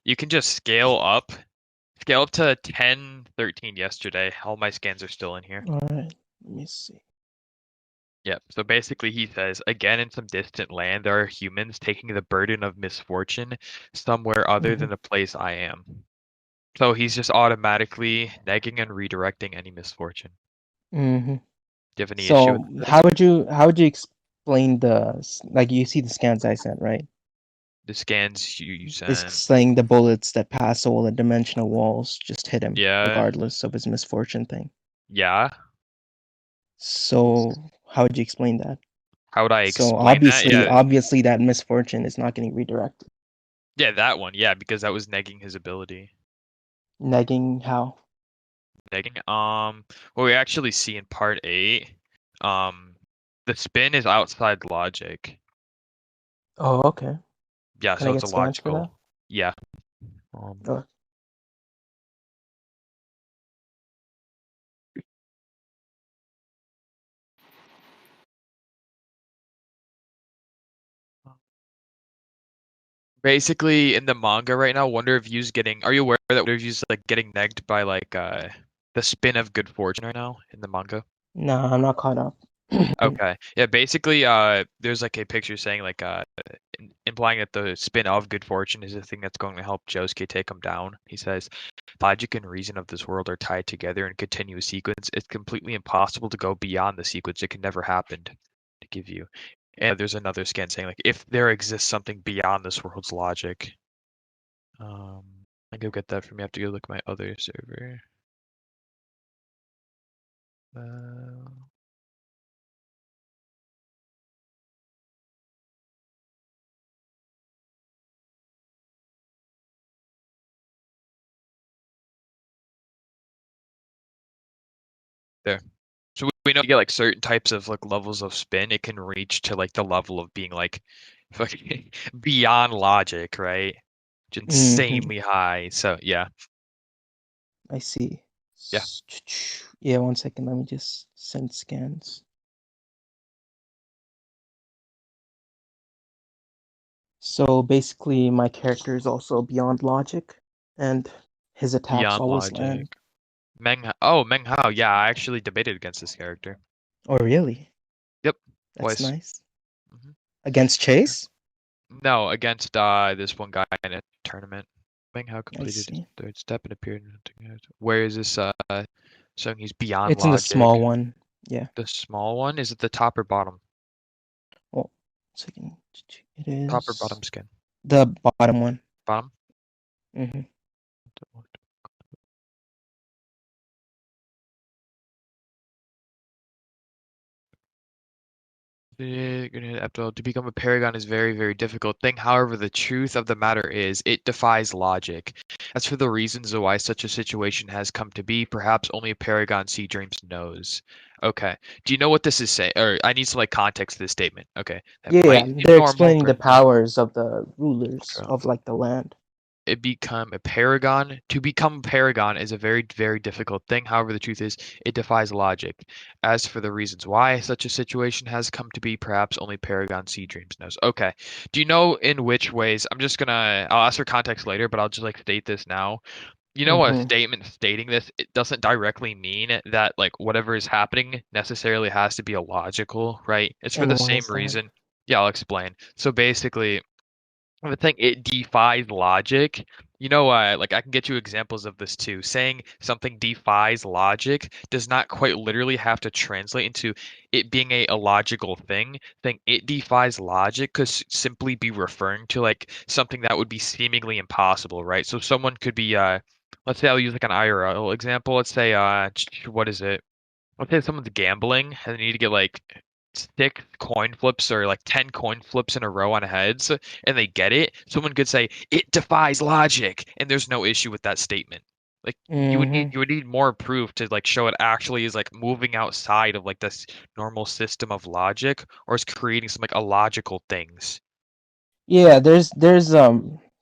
You can just scale up. Scale up to 1013 yesterday. All my scans are still in here. All right, let me see. Yep. So basically, he says, again, in some distant land, there are humans taking the burden of misfortune somewhere other than Mm-hmm. the place I am. So he's just automatically negging and redirecting any misfortune. Mm-hmm. Do you have any issue with So this? how would you explain like you see the scans I sent, right? The scans you Basically sent. saying the bullets that pass all the dimensional walls just hit him, Yeah. regardless of his misfortune thing. Yeah. So how would you explain that? How would I So explain that? Yeah. obviously that misfortune is not getting redirected. Yeah, that one. Yeah, because that was negging his ability. Negging how? Negging. What we actually see in part 8, um, the spin is outside logic. Oh, okay. Yeah, Can so I it's get a scans for that? logical. Yeah. Um, Oh, basically in the manga right now, Wonder of You's getting. Are you aware that Wonder of You's like getting negged by like the spin of good fortune right now in the manga? no, I'm not caught up. Okay. Yeah, basically there's like a picture saying like implying that the spin of good fortune is the thing that's going to help Josuke take him down. He says, logic and reason of this world are tied together in continuous sequence. It's completely impossible to go beyond the sequence. It can never happen to give you. And there's another scan saying like if there exists something beyond this world's logic. I go get that from you. I have to go look at my other server. Uh, there. So we know you get like certain types of like levels of spin, it can reach to like the level of being like fucking beyond logic, right? It's Hmm. insanely high. So yeah, I see. yeah, Yeah, 1 second. Let me just send scans. So basically, my character is also beyond logic, and his attacks beyond always logic. land. Meng Hao. Yeah, I actually debated against this character. Oh, really? Yep, That's twice. nice. hmm Against Chase? No, against this one guy in a tournament. Meng Hao I completed his see. third step and appeared in. Where is this showing he's beyond It's in the logic? small one. Yeah. The small one is it the top or bottom? Well, 1 second. It Top or is bottom skin? the bottom one. Bottom. Hmm. To become a paragon is very, very difficult thing. However, the truth of the matter is it defies logic. As for the reasons of why such a situation has come to be, perhaps only a paragon sea dreams knows. Okay. Do you know what this is saying? Or I need some like context to this statement. Okay. That Yeah, yeah. might seem They're normal, explaining the powers of the rulers of like the land. it become a paragon. To become a paragon is a very, very difficult thing. However, the truth is, it defies logic. As for the reasons why such a situation has come to be, perhaps only Paragon Sea Dreams knows. Okay. Do you know in which ways? I'll ask for context later, but I'll just like state this now. You know, a Hmm. statement stating this, it doesn't directly mean that like whatever is happening necessarily has to be illogical, right? It's for And the why same is that? reason. Yeah, I'll explain. So basically, I think it defies logic. You know, like I can get you examples of this too. Saying something defies logic does not quite literally have to translate into it being a illogical thing. Saying it defies logic could simply be referring to like something that would be seemingly impossible, right? So someone could be, let's say I'll use like an IRL example. Let's say, what is it? Let's say someone's gambling and they need to get like 6 coin flips or like 10 coin flips in a row on heads and they get it. Someone could say it defies logic and there's no issue with that statement. Like Hmm. you would need more proof to like show it actually is like moving outside of like this normal system of logic or is creating some like illogical things. Yeah, there's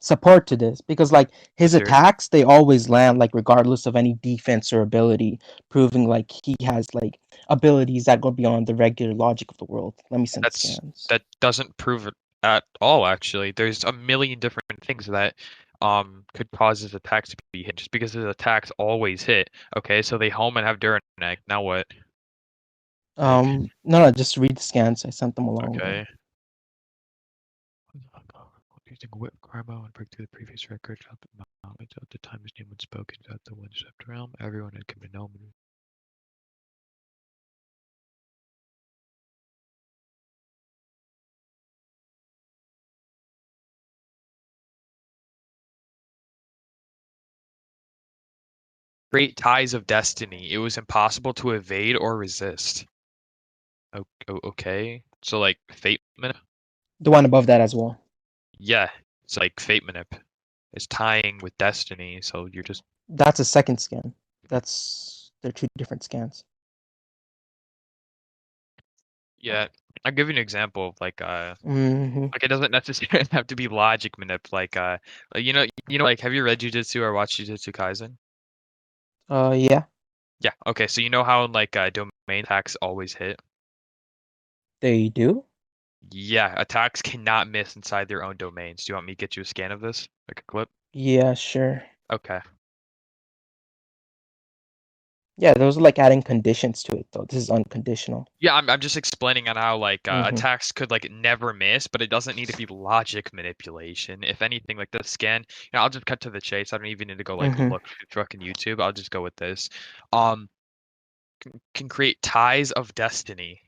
support to this because like his Is there? attacks they always land like regardless of any defense or ability, proving like he has like abilities that go beyond the regular logic of the world. Let me send That's scans. that doesn't prove it at all, actually. There's a million different things that could cause his attacks to be hit just because his attacks always hit. Okay, so they home and have Duranac. Now what? Like, No, just read the scans. I sent them along with okay. them. Using whip Carmo and break through the previous record, up at the time his name was spoken at the Windswept realm, everyone had come to know him. Great ties of destiny. It was impossible to evade or resist. Okay. So like fate manip? The one above that as well. Yeah. It's like fate manip. It's tying with destiny, so you're just That's a second scan. They're two different scans. yeah. I'll give you an example of Mm-hmm. like it doesn't necessarily have to be logic manip. Like have you read Jujutsu or watched Jujutsu Kaisen? Yeah, Yeah. Okay. So you know how like domain attacks always hit? they do. Yeah, attacks cannot miss inside their own domains. Do you want me to get you a scan of this? Like a clip? Yeah, sure. Okay. Yeah, those are like adding conditions to it though. This is unconditional. Yeah, I'm just explaining on how like Mm-hmm. attacks could like never miss, but it doesn't need to be logic manipulation. If anything, like the scan, I'll just cut to the chase. I don't even need to go like Mm-hmm. look through fucking YouTube. I'll just go with this. Um, can create ties of destiny.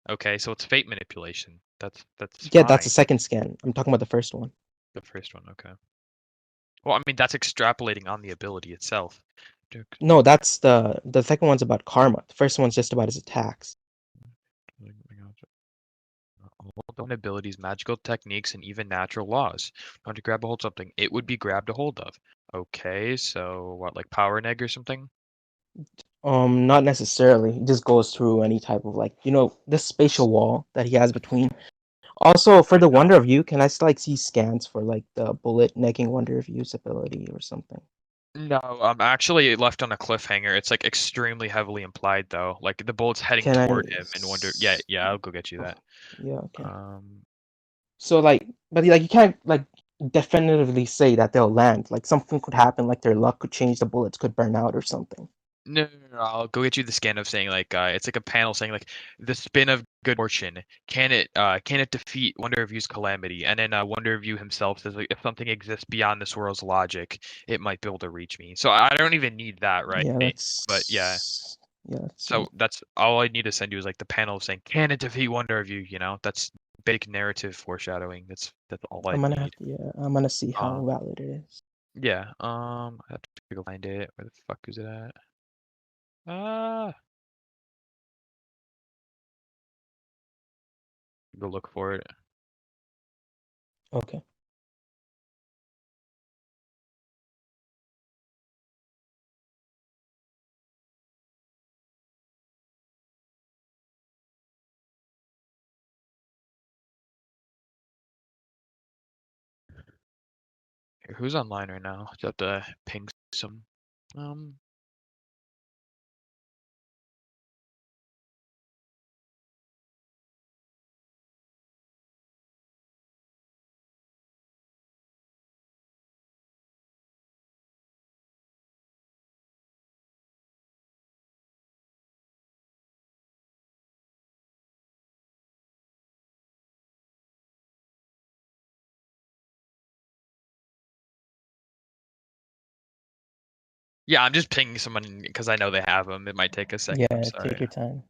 Okay, so it's fate manipulation. That's Yeah, that's fine. the second scan. I'm talking about the first one. The first one, okay. Well, I mean that's extrapolating on the ability itself. No, that's the second one's about karma. The first one's just about his attacks. All known abilities, magical techniques, and even natural laws. Want to grab a hold of something, it would be grabbed a hold of. Okay, so what, like power neg or something? Not necessarily. It just goes through any type of like, this spatial wall that he has between. Also, for I the know. Wonder of You, can I still like see scans for like the bullet negging Wonder of You's ability or something? No, actually it left on a cliffhanger. It's like extremely heavily implied though. Like the bullet's heading Can I? toward him and wonder. Yeah, yeah, I'll go get you that. Yeah, okay. Um, So like, but like you can't like definitively say that they'll land. Like something could happen, like their luck could change, the bullets could burn out or something. no, I'll go get you the scan of saying like it's like a panel saying like the spin of good fortune. Can it defeat Wonder of View's calamity? And then Wonder of View himself says like if something exists beyond this world's logic, it might be able to reach me. So I don't even need that, right? Yeah, But yeah. let's see. So that's all I need to send you is like the panel saying can it defeat Wonder of View, That's big narrative foreshadowing. That's all I need. I'm gonna see how Um valid it is. yeah, I have to go find it. Where the fuck is it at? Ah, go look for it. Okay. Who's online right now? Just have to ping some. Um, yeah, I'm just pinging someone because I know they have them. It might take a second. I'm Yeah, take sorry. your time.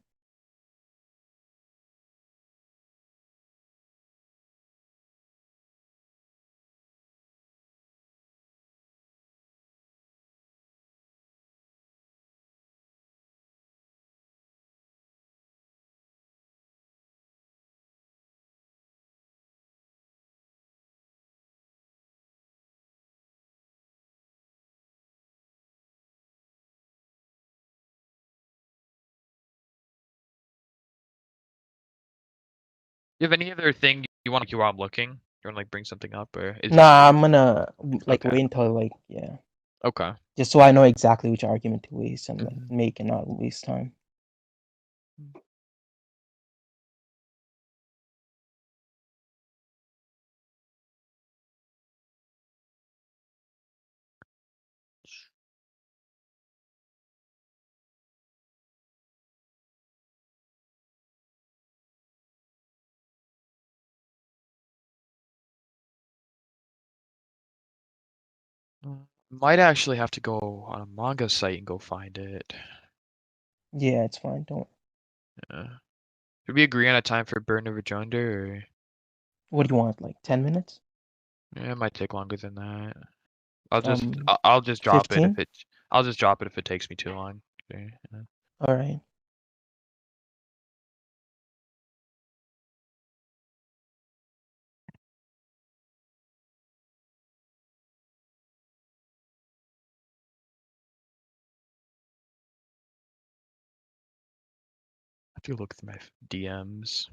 You have any other thing you want to keep while I'm looking? You want to like bring something up, or is this Nah, good? I'm gonna like Okay. wait until like yeah, Okay. just so I know exactly which argument to waste and like Mhm. make and not waste time. Might actually have to go on a manga site and go find it. Yeah, it's fine. Don't. Yeah. Should we agree on a time for Burn of Rejoinder, or What do you want? Like 10 minutes? yeah, it might take longer than that. Um, I'll just drop it 15. I'll just drop it if it takes me too long. Okay, yeah. All right. I have to look through my DMs.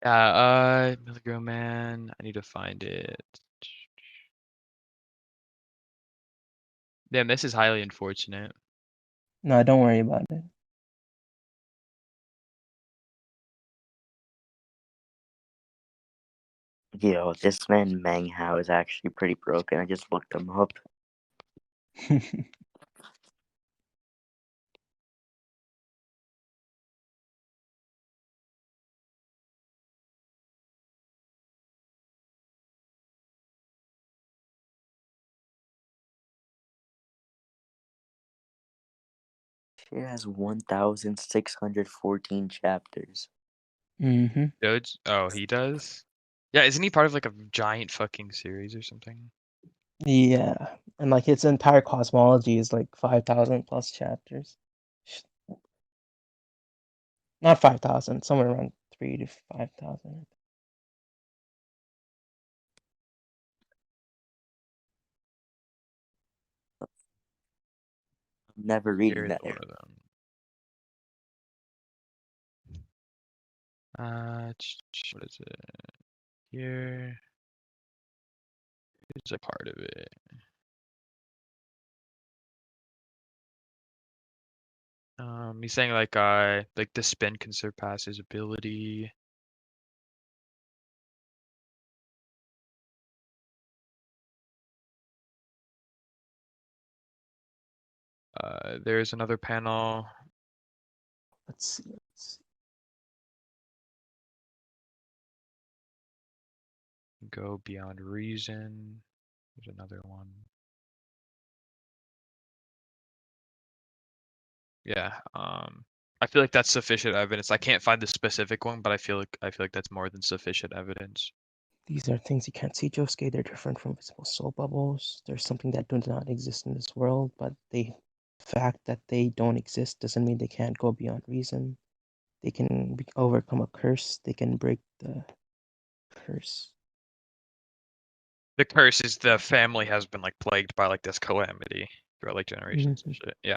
Milligram Man, I need to find it. Damn, this is highly unfortunate. No, don't worry about it. Yo, this man Meng Hao is actually pretty broken. I just looked him up. It has 1,614 chapters. Mm-hmm. Doge? Oh, he does? Yeah, isn't he part of like a giant fucking series or something? Yeah, and like its entire cosmology is like 5,000 plus chapters. Not 5,000, somewhere around 3 to 5,000. I'm never reading Here's that. one of them. What is it? Here is a part of it. He's saying like the spin can surpass his ability. There's another panel. Let's see. Let's see. Go beyond reason. There's another one. Yeah. I feel like that's sufficient evidence. I can't find the specific one, but I feel like that's more than sufficient evidence. These are things you can't see, Josuke. They're different from visible soul bubbles. There's something that do not exist in this world, but the fact that they don't exist doesn't mean they can't go beyond reason. They can overcome a curse. They can break the curse. The curse is the family has been like plagued by like this calamity throughout like generations and Mhm. shit. Yeah.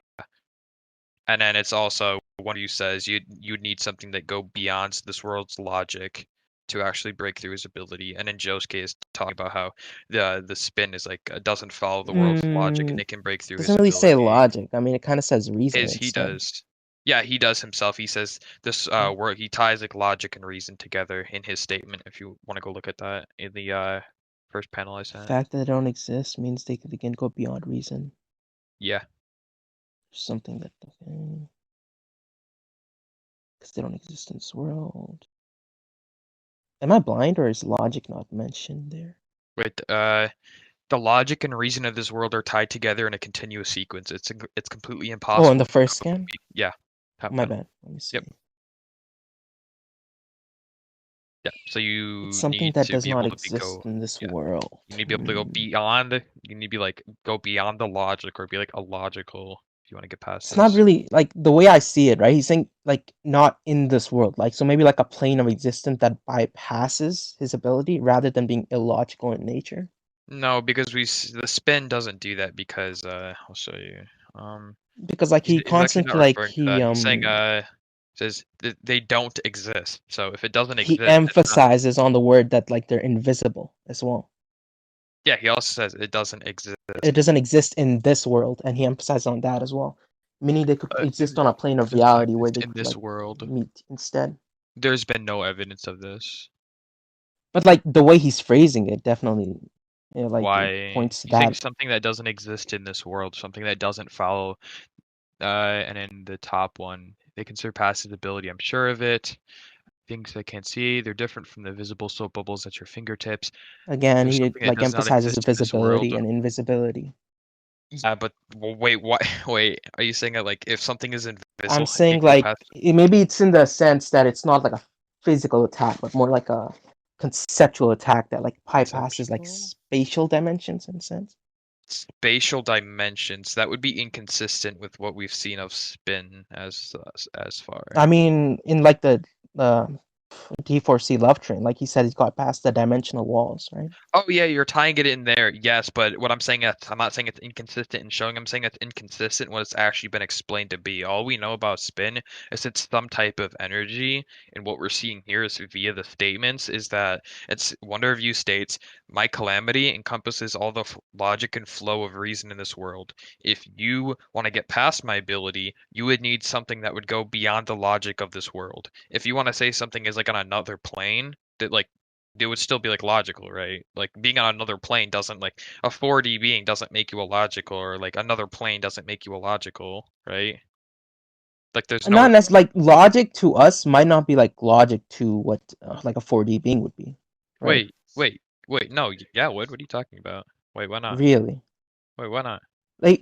And then it's also one of you says you need something that go beyond this world's logic to actually break through his ability. And then Josuke is talking about how the spin is like doesn't follow the world's logic and Mm, it can break through doesn't his really say ability. logic. I mean, it kind of says reason He instead. does. Yeah, he does himself. He says this Mm. word he ties like logic and reason together in his statement. If you want to go look at that in the first panel I The sent. fact that they don't exist means they can go beyond reason. Yeah. There's something that because they don't exist in this world. Am I blind or is logic not mentioned there? Wait, the logic and reason of this world are tied together in a continuous sequence. It's completely Oh, in impossible the to first go scan? yeah. Top My panel. bad. Let me see. Yep. Yeah. So It's you something need that to does be not able to exist in this yeah. world. You need to be able to go beyond you need to be like go beyond the logic or be like illogical, if you want to get past It's not this. really like the way I see it, right? He's saying like not in this world, like so maybe like a plane of existence that bypasses his ability rather than being illogical in nature. No, because the spin doesn't do that because I'll show you. Um, Because like he he's actually not constantly like referring to that. He's saying says they don't exist. So if it doesn't he exist, it's not. emphasizes on the word that like they're invisible as well. Yeah, he also says it doesn't It exist. doesn't exist in this world, and he emphasizes on that as well. Meaning they could exist on a plane of It doesn't reality where exist they in could this like world. meet instead. There's been no evidence of this. But like the way he's phrasing it, definitely, like it Why? points to He's saying that. something that doesn't exist in this world, something that doesn't follow. And in the top one, they can surpass his ability. I'm sure of it. Things they can't see, they're different from the visible soap bubbles at your fingertips. Again, There's he something that like does not emphasizes exist in this world. visibility and invisibility. Yeah, but wait, what? Wait, are you saying that like if something is I'm invisible, it saying can't go like past? maybe it's in the sense that it's not like a physical attack, but more like a conceptual attack that like bypasses like Conceptual? spatial dimensions in a sense. Spatial dimensions. That would be inconsistent with what we've seen of spin as I far. mean, in like the uh, D4C love train, like he said, he's got past the dimensional walls, right? Oh yeah, you're tying it in there. Yes, but what I'm saying is I'm not saying it's inconsistent in showing. I'm saying it's inconsistent when it's actually been explained to be. All we know about spin is it's some type of energy, and what we're seeing here is via the statements is that it's Wonder of You states, "My calamity encompasses all the logic and flow of reason in this world. If you want to get past my ability, you would need something that would go beyond the logic of this world. If you want to say something is like on another plane." That like it would still be like logical, right? Like being on another plane doesn't like a 4D being doesn't make you illogical, or like another plane doesn't make you illogical, right? Like there's Not no necessarily like logic to us might not be like logic to what like a 4D being would be, right? wait, no, yeah, what are you talking about? Wait, why not? Really, Wait, why not? like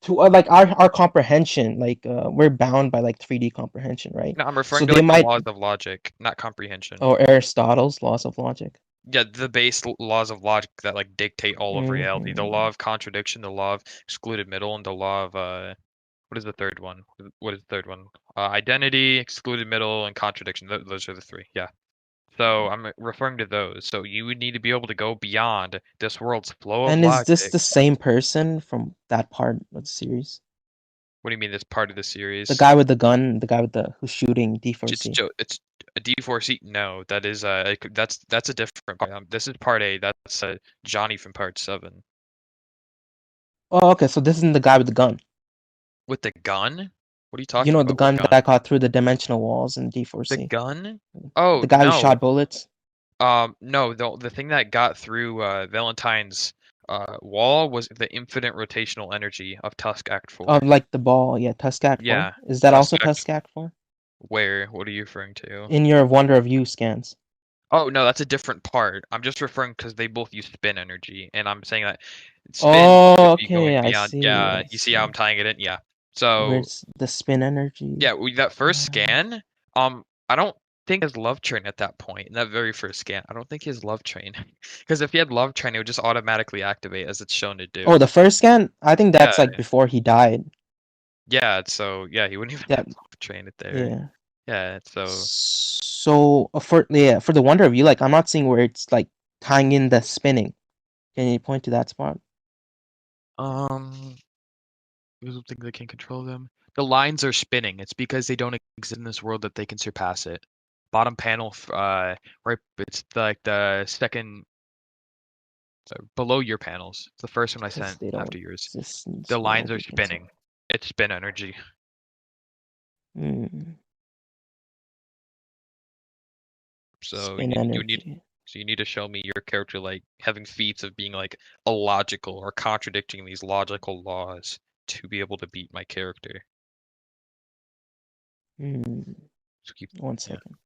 to like our comprehension, like we're bound by like 3D comprehension, right? No, I'm So referring to they like the might, laws of logic, not comprehension. or Aristotle's laws of logic. Yeah, the base laws of logic that like dictate all of reality. The Hmm. law of contradiction, the law of excluded middle, and the law of what is the third one? What is the third one? Identity, excluded middle, and contradiction. Those are the three. Yeah. So I'm referring to those. So you would need to be able to go beyond this world's flow of And is this logic. the same person from that part of the series? What do you mean this part of the The series? guy with the gun, the guy with the who's shooting It's D4C. it's a D4C. No, that is that's a different part. This is part A. That's Johnny from part 7 Oh, okay, so this isn't the guy with the gun. with the gun. What are you You talking know, the about? What gun gun? that got through the dimensional walls in The D4C. gun? The Oh guy who no. shot bullets. No. The thing that got through Valentine's wall was the infinite rotational energy of Tusk Act Oh, 4. like the ball, yeah, Tusk Act 4. Yeah, Is that Tusk also Act. Tusk Act 4? Where? What are you referring to? In your Wonder of You scans. Oh no, that's a different part. I'm just referring because they both use spin energy, and I'm saying that spin would Oh, be going okay, I beyond. see, Yeah, I you see how see. I'm tying it in? Yeah. So Where's the spin energy? yeah, that first Uh, scan, I don't think his love train at that point in that very first scan. I don't think he has love train because if he had love train, it would just automatically activate as it's shown to oh, do. the first scan? I think Yeah, that's like before he died. yeah. So yeah, he wouldn't even That, have love train it there. yeah. Yeah. So So for the Wonder of You, like I'm not seeing where it's like tying in the spinning. Can you point to that spot? um. There's something that can control them. The lines are spinning. It's because they don't exist in this world that they can surpass it. Bottom panel, right? It's like the second below your panels. It's the first one I Because sent they after don't yours. exist in The this lines world. are They can spinning. It's spin energy. mm, So spin you need energy. so you need to show me your character like having feats of being like illogical or contradicting these logical laws to be able to beat my character. Mm, So keep one yeah. second.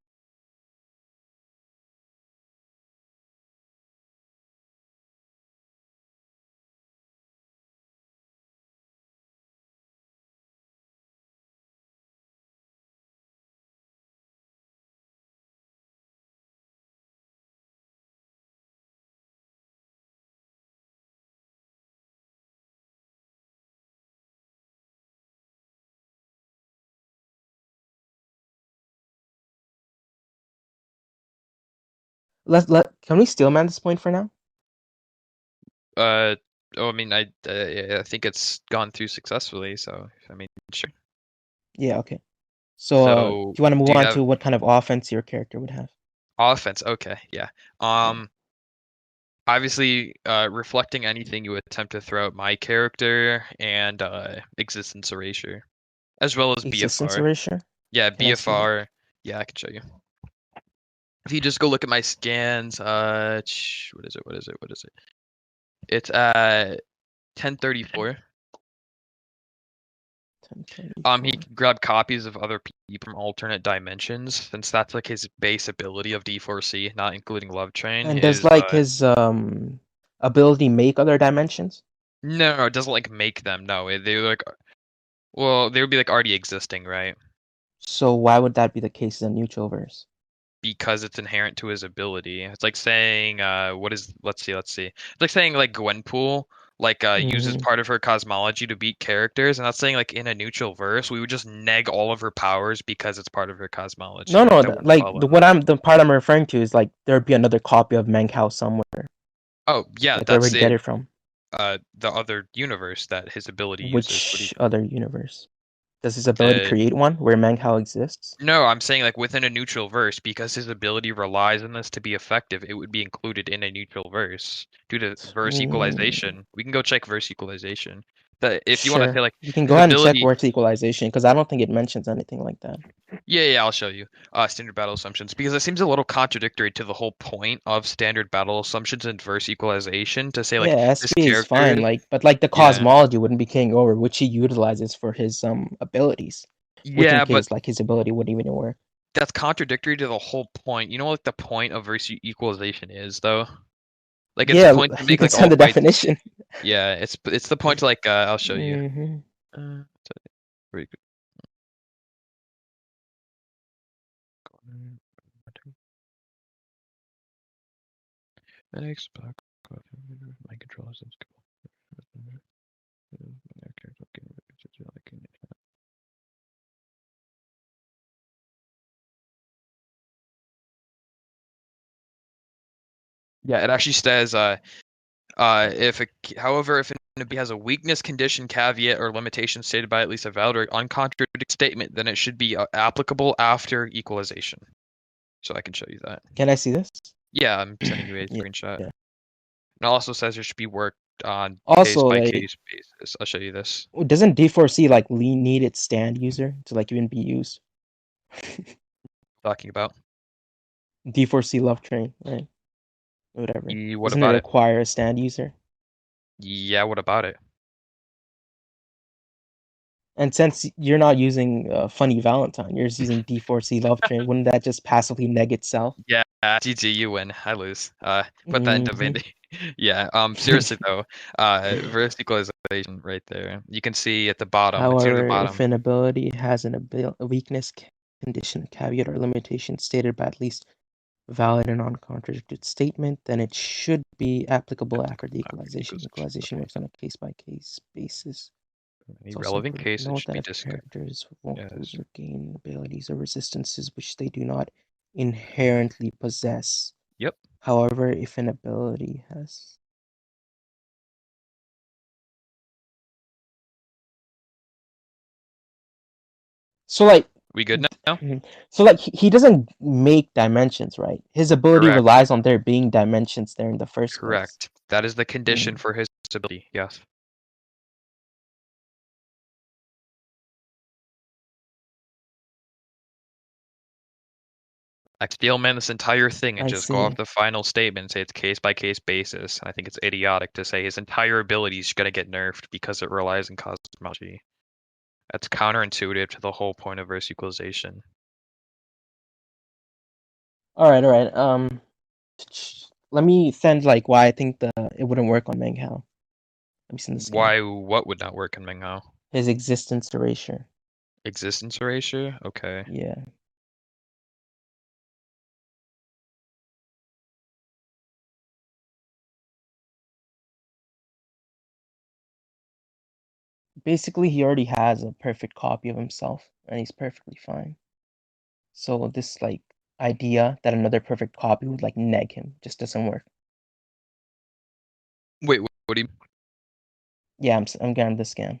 Can we steelman this point for now? Oh, I mean, I think it's gone through successfully. So, I mean, sure. Yeah, okay. So, do So, you want to move do you on have to what kind of offense your character would have? offense? Okay, yeah. Yeah. Obviously, reflecting anything you attempt to throw at my character and existence erasure, as well as Existence BFR. erasure? Yeah, Can I see that? BFR. Yeah, I can show you. If you just go look at my scans, what is it? What is it? What is it? It's 1034. He 1034. can grab copies of other people from alternate dimensions, since that's like his base ability of D4C, not including Love Train, And does is like his ability make other dimensions? no, it doesn't like make them. No, they like well, they would be like already existing, right? So why would that be the case in neutral verse? Because it's inherent to his ability. It's like saying, what is, let's see. It's like saying like Gwenpool uses Hmm. part of her cosmology to beat characters, and that's saying like in a neutral verse, we would just neg all of her powers because it's part of her cosmology. No, Like no, that wouldn't like follow. the part I'm referring to is like there'd be another copy of Meng Hao somewhere. Oh, yeah, Like where that's would get in it from? the other universe that his ability uses. What do you Which other universe? Does his ability the create one where Meng Hao exists? No, I'm saying like within a neutral verse, because his ability relies on this to be effective, it would be included in a neutral verse due to verse Mm, equalization. We can go check verse equalization. That if you want to say sure. like You can go his ahead and check ability, words equalization because I don't think it mentions anything like that. yeah, I'll show you. Standard battle assumptions, because it seems a little contradictory to the whole point of standard battle assumptions and verse equalization to say Yeah, like this SP is character, fine, like, but like the yeah, cosmology wouldn't be carrying over, which he utilizes for his abilities, which in yeah, but case like his ability wouldn't even work. that's contradictory to the whole point. You know what the point of verse equalization is, though? Like it's a Yeah, point to you make can like send all the fights. definition. Yeah, it's the point to like I'll show you. Hmm. Uh, very good. My control systems. Yeah, it actually says if however if an enemy has a weakness, condition, caveat, or limitation stated by at least a valid or uncontradicted statement, then it should be applicable after equalization. So I can show you that. Can I see this? Yeah, I'm sending you a Yeah, screenshot. yeah. It also says it should be worked on case Also, by like, case basis. I'll show you this. doesn't D4C like need its stand user to like even be used? Talking about. D4C love train, right? Whatever. What Doesn't it about it? require a stand user? Yeah, what about it? And since you're not using Funny Valentine, you're just using D4C love train, wouldn't that just passively neg itself? Yeah, GG, you win. I lose. Put that into Hmm. Vandy. Yeah. Seriously though, verse equalization right there. You can see at the bottom. It's near the However, if bottom. an ability has a weakness, condition, caveat, or limitation stated by at least valid and non-contradicted statement, then it should be applicable after the Applicable after equalization. equalization. Equalization Okay. works on a case-by-case basis. Any It's also relevant important to case, it note should that be if discussed. characters won't lose Yes. or gain abilities or resistances which they do not inherently possess. Yep. However, if an ability has so like We good now? so like he doesn't make dimensions, right? His ability Correct. relies on there being dimensions there in the first place. Correct. That is the condition Hmm. for his ability. Yes. I could steelman this entire thing and I just go off see. the final statement and say it's case by case basis. I think it's idiotic to say his entire ability is gonna get nerfed because it relies on cosmology. That's counterintuitive to the whole point of verse equalization. All right. Let me send like why I think the it wouldn't work on Meng Hao. Let me send the scan. Why? What would not work in Meng Hao? His existence erasure. Existence erasure? Okay. Yeah. Basically, he already has a perfect copy of himself, and he's perfectly fine. So this like idea that another perfect copy would like neg him just doesn't work. Wait, what do you? Yeah, I'm getting the scam.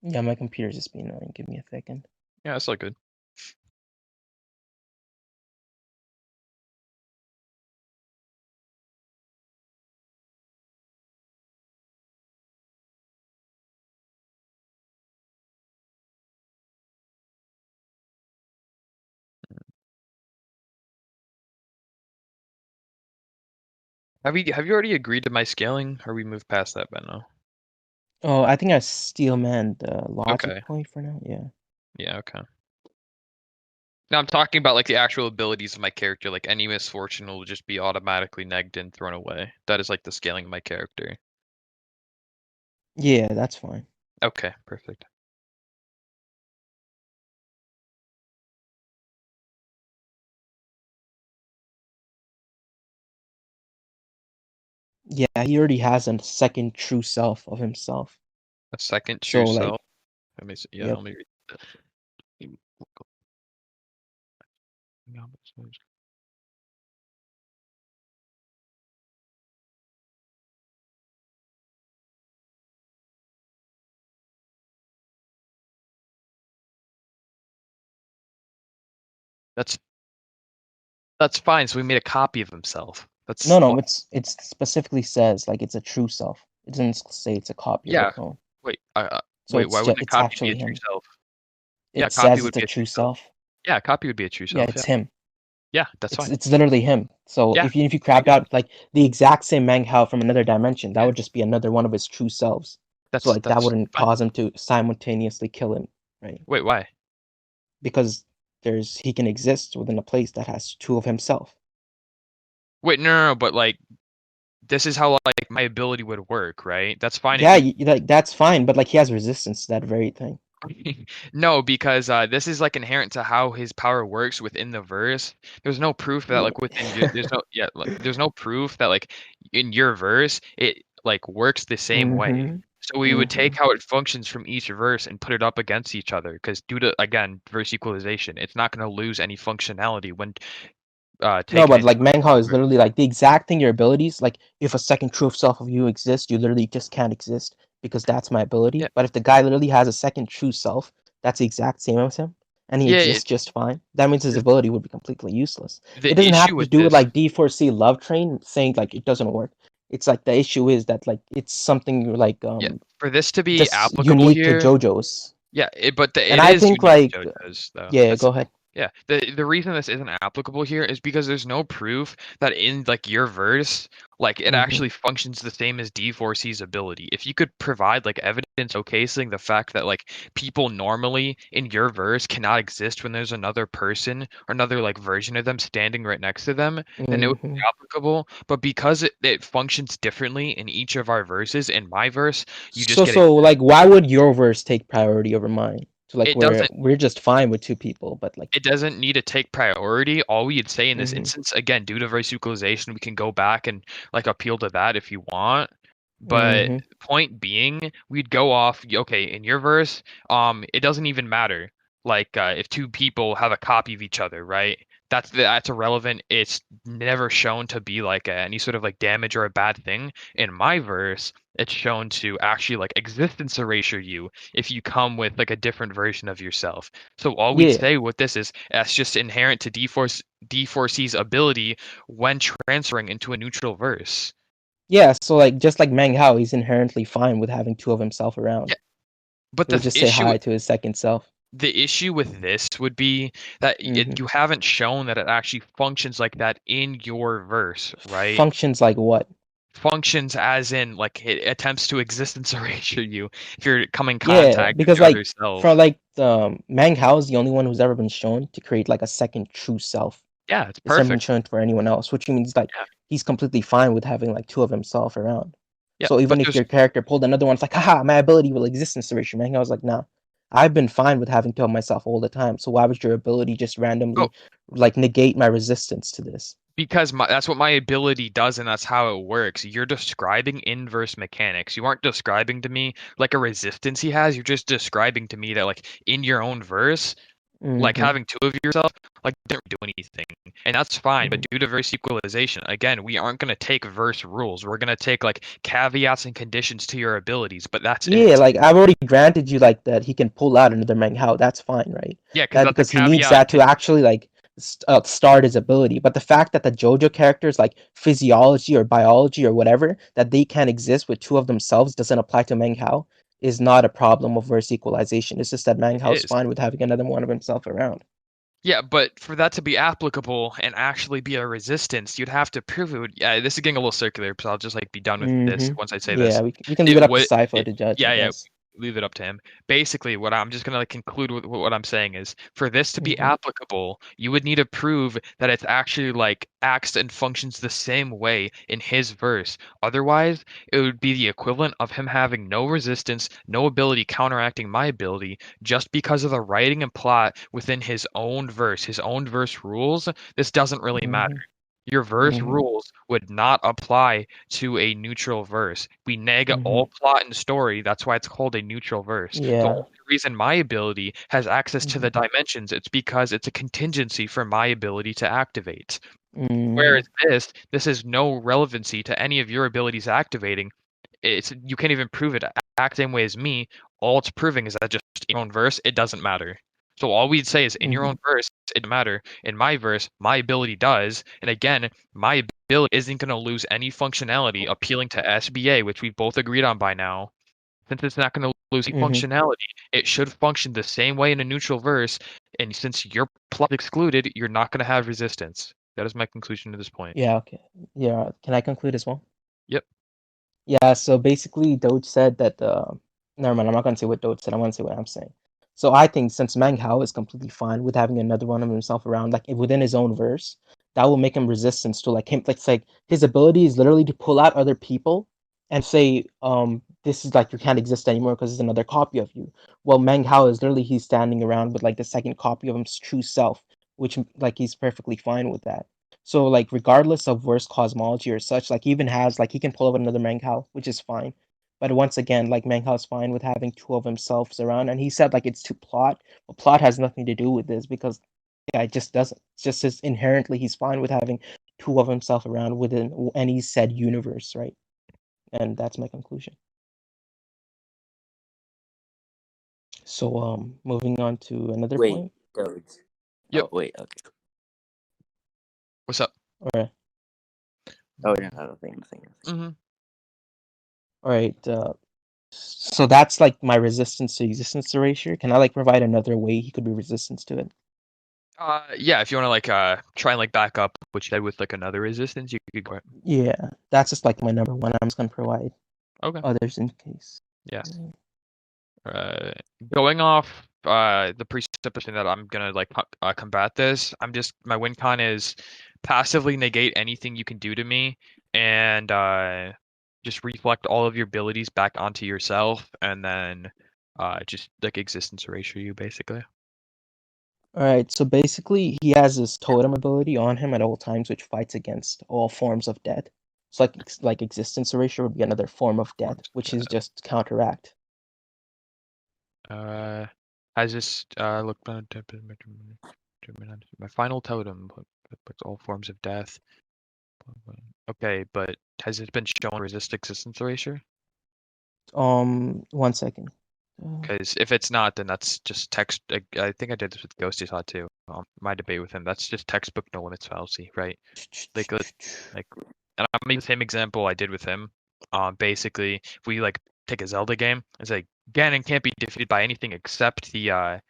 Yeah, my computer's just being annoying. Give me a second. Yeah, that's all good. Have you already agreed to my scaling, or we moved past that by now? Oh, I think I steel man the logic Okay. point for now. Yeah. Yeah, okay. Now I'm talking about like the actual abilities of my character. Like any misfortune will just be automatically negged and thrown away. That is like the scaling of my character. Yeah, that's fine. Okay, perfect. Yeah, he already has a second true self of himself. A second true So like, self. Let me see. Yeah, yep. let me read that. That's that's fine. So we made a copy of himself. That's No, no, all. it's specifically says like it's a true self. It doesn't say it's a copy of a Yeah. clone. Wait. So Wait. Why wouldn't a it's copy be a actually true him. self? Yeah, a It copy says would it's a be a true true self. self. Yeah, a copy would be a true Yeah, self. Yeah. it's him. Yeah, that's fine. It's literally him. So Yeah. if you There you grabbed go. out like the exact same Meng Hao from another dimension, that Yeah. would just be another one of his true selves. So That's like that that's wouldn't fine. cause him to simultaneously kill him, right? Wait, why? Because he can exist within a place that has two of himself. Wait, no, but like this is how like my ability would work, right? That's fine if Yeah, you like that's fine, but like he has resistance to that very thing. No, because this is like inherent to how his power works within the verse. There's no proof that No. like within your there's no proof that like in your verse it like works the same way. Mm-hmm. So we would Mm-hmm. take how it functions from each verse and put it up against each other because due to again verse equalization, it's not going to lose any functionality when No, taken but into like Meng Hao is verse. literally like the exact thing your abilities, like if a second true self of you exists, you literally just can't exist because that's my Yeah. ability. But if the guy literally has a second true self, that's the exact same as him, and he Yeah, exists just fine, that means his ability would be completely useless. the It doesn't have issue to with do with this, like D4C Love Train saying like it doesn't work. It's like the issue is that like it's something like yeah, for this to be just applicable unique to here. JoJo's. Yeah, And it I is think unique like to JoJo's though. yeah, That's go the thing. ahead. Yeah, the reason this isn't applicable here is because there's no proof that in like your verse, like it Mm-hmm. actually functions the same as D4C's ability. If you could provide like evidence showcasing the fact that like people normally in your verse cannot exist when there's another person or another like version of them standing right next to them, then it would be Mm-hmm. applicable. But because it functions differently in each of our verses, in my verse, you just So get a so like why would your verse take priority over mine? So like it doesn't we're just fine with two people, but like it doesn't need to take priority. All we'd say in this mm-hmm, instance, again, due to voice equalization, we can go back and like appeal to that if you want. But mm-hmm. point being, we'd go off, okay, in your verse, it doesn't even matter. Like if two people have a copy of each other, right? that's irrelevant. It's never shown to be like any sort of like damage or a bad thing. In my verse, it's shown to actually like existence erasure you if you come with like a different version of yourself. So all we'd Yeah, say with this is that's just inherent to D4C's ability when transferring into a neutral verse. yeah. So like just like Meng Hao, he's inherently fine with having two of himself around. Yeah, but He would just say hi to his second self. the issue with this would be that Hmm. you haven't shown that it actually functions like that in your verse, right? Functions like what? Functions as in like it attempts to existence erasure you if you're coming Yeah, contact with because your like other self. for like Meng Hao is the only one who's ever been shown to create like a second true self. Yeah, it's It's never been perfect. shown for anyone else, which means like Yeah, he's completely fine with having like two of himself around. yeah, So but even if there's your character pulled another one, it's like, haha, my ability will existence erasure. Meng Hao's like, nah, I've been fine with having two of myself all the time. So why would your ability just oh, randomly like negate my resistance to this? because that's what my ability does and that's how it works. You're describing inverse mechanics. You aren't describing to me like a resistance he has. You're just describing to me that like in your own verse like Mm-hmm. having two of yourself, like don't do anything. And that's fine, but Mm-hmm. due to verse equalization, again, we aren't going to take verse rules. We're going to take like caveats and conditions to your abilities, but that's Yeah, it. like I've already granted you like that he can pull out another Meng Hao. That's fine, right? Yeah, because That that's a because he needs caveat and that to actually like start his ability. But the fact that the JoJo characters like physiology or biology or whatever that they can exist with two of themselves doesn't apply to Meng Hao is not a problem of verse equalization. It's just that Meng it Hao's is. fine with having another one of himself around. Yeah, but for that to be applicable and actually be a resistance, you'd have to prove it would. Yeah, this is getting a little circular, so I'll just like be done with this Mm-hmm. once I say Yeah, this. we can leave It it up to would. Cypher to judge, I Yeah, yeah. guess. Leave it up to him. Basically, what I'm just gonna like conclude with what I'm saying is, for this to be Mm-hmm. applicable, you would need to prove that it's actually like acts and functions the same way in his verse. Otherwise, it would be the equivalent of him having no resistance, no ability counteracting my ability, just because of the writing and plot within his own verse rules. This doesn't really matter. Mm-hmm. Your verse Mm-hmm. rules would not apply to a neutral verse. We neg Mm-hmm. all plot and story. That's why it's called a neutral verse. The Yeah. only reason my ability has access to Mm-hmm. the dimensions, it's because it's a contingency for my ability to activate. Mm-hmm. Whereas this has no relevancy to any of your abilities activating. It's you can't even prove it act same way as me. All it's proving is that just in your own verse, it doesn't matter. So all we'd say is in your Mm-hmm. own verse, it doesn't matter. In my verse, my ability does. And again, my ability isn't going to lose any functionality appealing to SBA, which we've both agreed on by now. Since it's not going to lose any Mm-hmm. functionality, it should function the same way in a neutral verse. And since your plot is excluded, you're not going to have resistance. That is my conclusion to this point. Yeah, okay. Yeah, can I conclude as well? Yep. Yeah, so basically Doge said that never mind, I'm not gonna say what Doge said, I want to say what I'm saying. So I think since Meng Hao is completely fine with having another one of himself around, like within his own verse, that will make him resistance to like him like it's like his ability is literally to pull out other people and say, this is like you can't exist anymore because it's another copy of you. Well, Meng Hao is literally he's standing around with like the second copy of his true self, which like he's perfectly fine with that. So like regardless of worst cosmology or such, like he even has like he can pull up another Meng Hao, which is fine. But once again, like Meng Hao's fine with having two of himself around, and he said like it's to plot. But plot has nothing to do with this because yeah, it just doesn't. It's just as inherently he's fine with having two of himself around within any said universe, right? And that's my conclusion. So moving on to another Wait, point. Doge. Yep. Oh, wait, okay. What's up? All Oh, right. yeah, nothing. Hmm. All right. So that's like my resistance to existence erasure. Can I like provide another way he could be resistance to it? Yeah, if you want to like try and like back up what you said with like another resistance, you could go ahead. Yeah, that's just like my number one. I'm just gonna provide Okay. others in case. Yes. Uh, Going off the presupposition that I'm gonna like combat this, I'm just my win con is passively negate anything you can do to me and just reflect all of your abilities back onto yourself and then just like existence erasure you basically. All right, so basically he has this totem ability on him at all times, which fights against all forms of death. So like existence erasure would be another form of death, Forms which of is just counteract. has this look My final totem puts all forms of death. Okay, but has it been shown resist existence erasure? 1 second. Because if it's not, then that's just text. I think I did this with Ghosty Saw too. My debate with him. That's just textbook no limits fallacy, right? Like, like, and I'm making the same example I did with him. Basically, if we like take a Zelda game, it's like Ganon can't be defeated by anything except the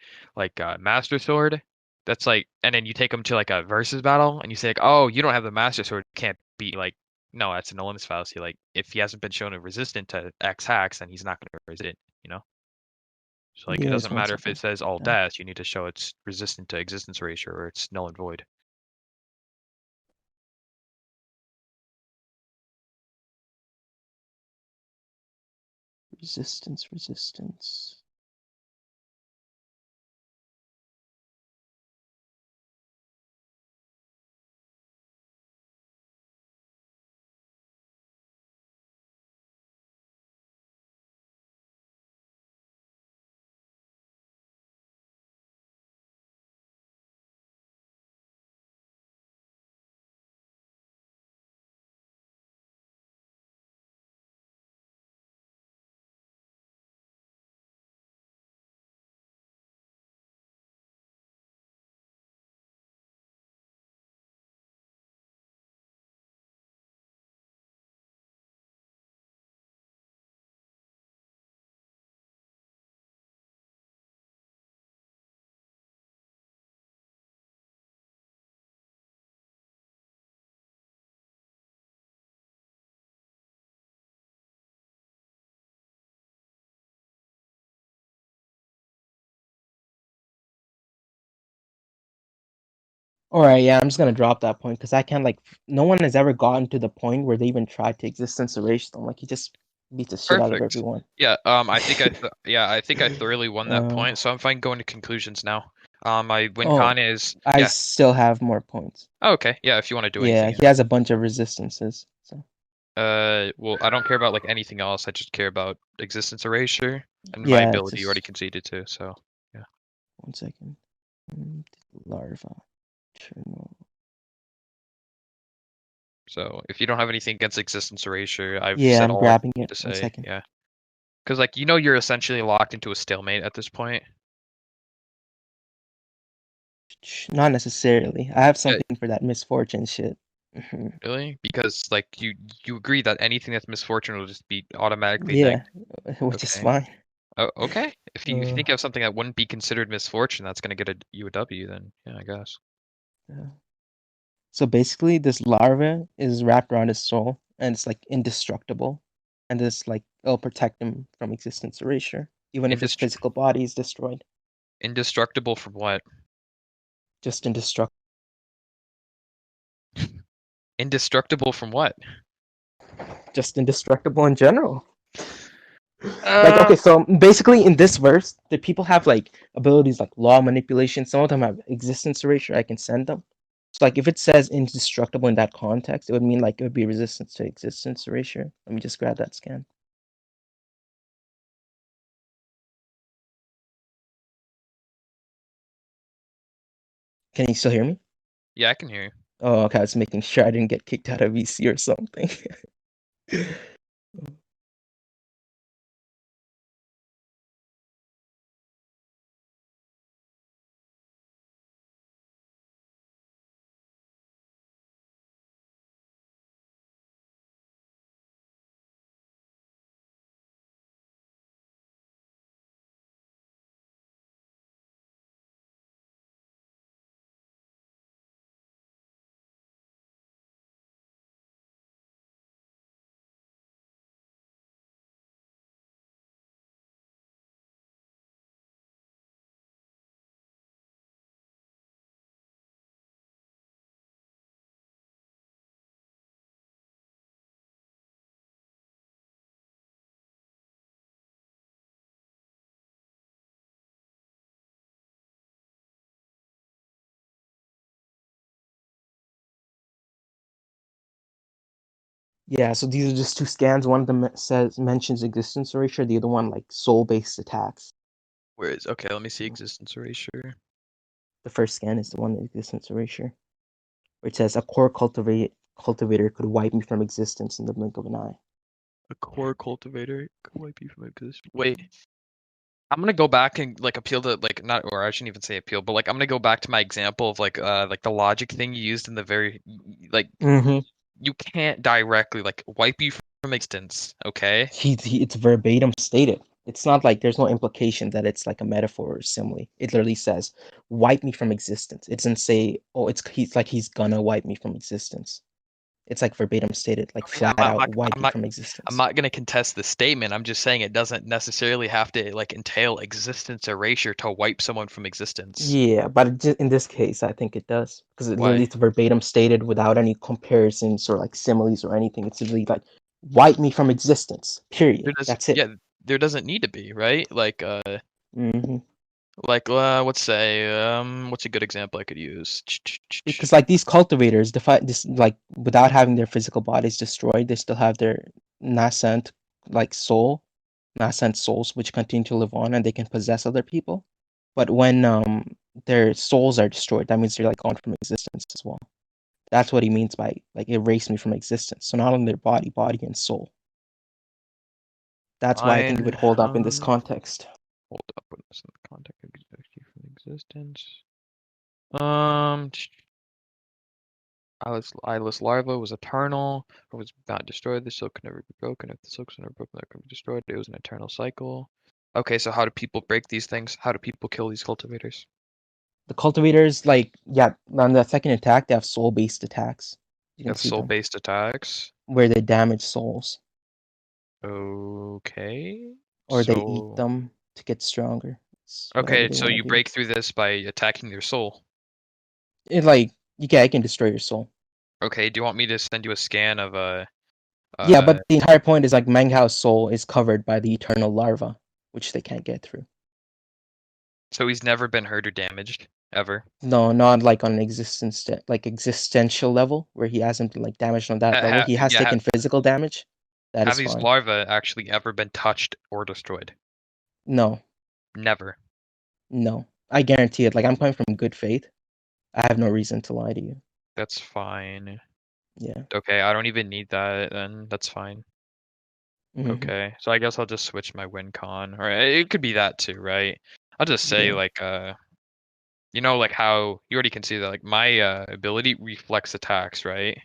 Master Sword. That's like, and then you take him to like a versus battle, and you say like, oh, you don't have the Master Sword, can't be like. No, that's a no limits fallacy. Like, if he hasn't been shown a resistant to X hacks, then he's not going to resist it. You know. So like it Yes, doesn't 1 matter if it second. says all death, you need to show it's resistant to existence erasure or it's null and void. Resistance. All right, yeah, I'm just gonna drop that point because I can't like. No one has ever gotten to the point where they even tried to existence erase them. Like he just beats the shit out of Perfect. everyone. Yeah, I think I thoroughly won that Uh, point, so I'm fine going to conclusions now. My win oh, con is I yeah. still have more points. Oh, okay. Yeah, if you want to do Yeah, anything he else. has a bunch of resistances. So Well, I don't care about like anything else. I just care about existence erasure and my yeah, it's ability you already just conceded to, so yeah. 1 second. Larva. Terminal. So if you don't have anything against existence erasure, I've Yeah, said I'm all I grabbing need it. to 1 say. second. Yeah. Because like you're essentially locked into a stalemate at this point. Not necessarily. I have Yeah, something for that misfortune shit. really? Because like you agree that anything that's misfortune will just be automatically Yeah, negative. which is Okay. fine. Oh, okay. If you Uh, think of something that wouldn't be considered misfortune, that's gonna get you a W, then yeah, I guess. yeah. So basically, this larva is wrapped around his soul, and it's like indestructible, and this like it'll protect him from existence erasure, even if his Indest physical body is destroyed. Indestructible from what? Just indestructible. Indestructible from what? Just indestructible in general. Like Uh, okay, so basically in this verse, the people have like abilities like law manipulation. Some of them have existence erasure. I can send them. So like if it says indestructible in that context, it would mean like it would be resistance to existence erasure. Let me just grab that scan. Can you still hear me? yeah, I can hear you. Oh, okay. I was making sure I didn't get kicked out of VC or something. Yeah, so these are just two scans. One of them says mentions existence erasure, the other one like soul-based attacks. Where is okay, let me see existence erasure. The first scan is the one, existence erasure, where it says a core cultivator could wipe me from existence in the blink of an eye. A core cultivator could wipe you from existence. Wait, I'm gonna go back and like appeal to like not, or I shouldn't even say appeal, but like I'm gonna go back to my example of like the logic thing you used in the very like Mm-hmm. you can't directly like wipe you from existence, okay? It's verbatim stated. It's not like there's no implication that it's like a metaphor or simile. It literally says, "Wipe me from existence." It doesn't say, "Oh, he's gonna wipe me from existence." It's like verbatim stated, like I mean, flat out, "Wipe I'm you not from I'm existence." not gonna contest the statement. I'm just saying it doesn't necessarily have to like entail existence erasure to wipe someone from existence. Yeah, but in this case, I think it does because it literally Why? it's verbatim stated without any comparisons or like similes or anything. It's literally like, "Wipe me from existence." There Period. does That's it. yeah, there doesn't need to be, right? Hmm. Let's say what's a good example I could use? Because like these cultivators define this, like without having their physical bodies destroyed, they still have their nascent like nascent souls which continue to live on and they can possess other people. But when their souls are destroyed, that means they're like gone from existence as well. That's what he means by like erase me from existence. So not only their body and soul. That's why I think it Fine. would hold up in this context. Hold up, put this in the context of from existence. Um, eyeless larva was eternal, or was not destroyed. The silk could never be broken. If the silk was never broken, that could be destroyed. It was an eternal cycle. Okay, so how do people break these things? How do people kill these cultivators? The cultivators, like, yeah, on the second attack, they have soul-based attacks. You They can have see them soul-based attacks. where they damage souls Okay. or they eat So, them to get stronger. It's whatever okay, they so want to you do. break through this by attacking their soul. It like it can destroy your soul. Okay, do you want me to send you a scan of Yeah, uh but the entire point is like Meng Hao's soul is covered by the eternal larva, which they can't get through. so he's never been hurt or damaged ever. No, not like on an like existential level where he hasn't been like damaged on that level. He has Yeah, taken physical damage. That have is these fine. larvae actually ever been touched or destroyed? No, Never. no, I guarantee it. Like I'm coming from good faith. I have no reason to lie to you. That's fine. Yeah. Okay, I don't even need that then. That's fine. Hmm. Okay, so I guess I'll just switch my win con. Or it could be that too, right? I'll just say Yeah. you know like how you already can see that like my ability reflects attacks, right?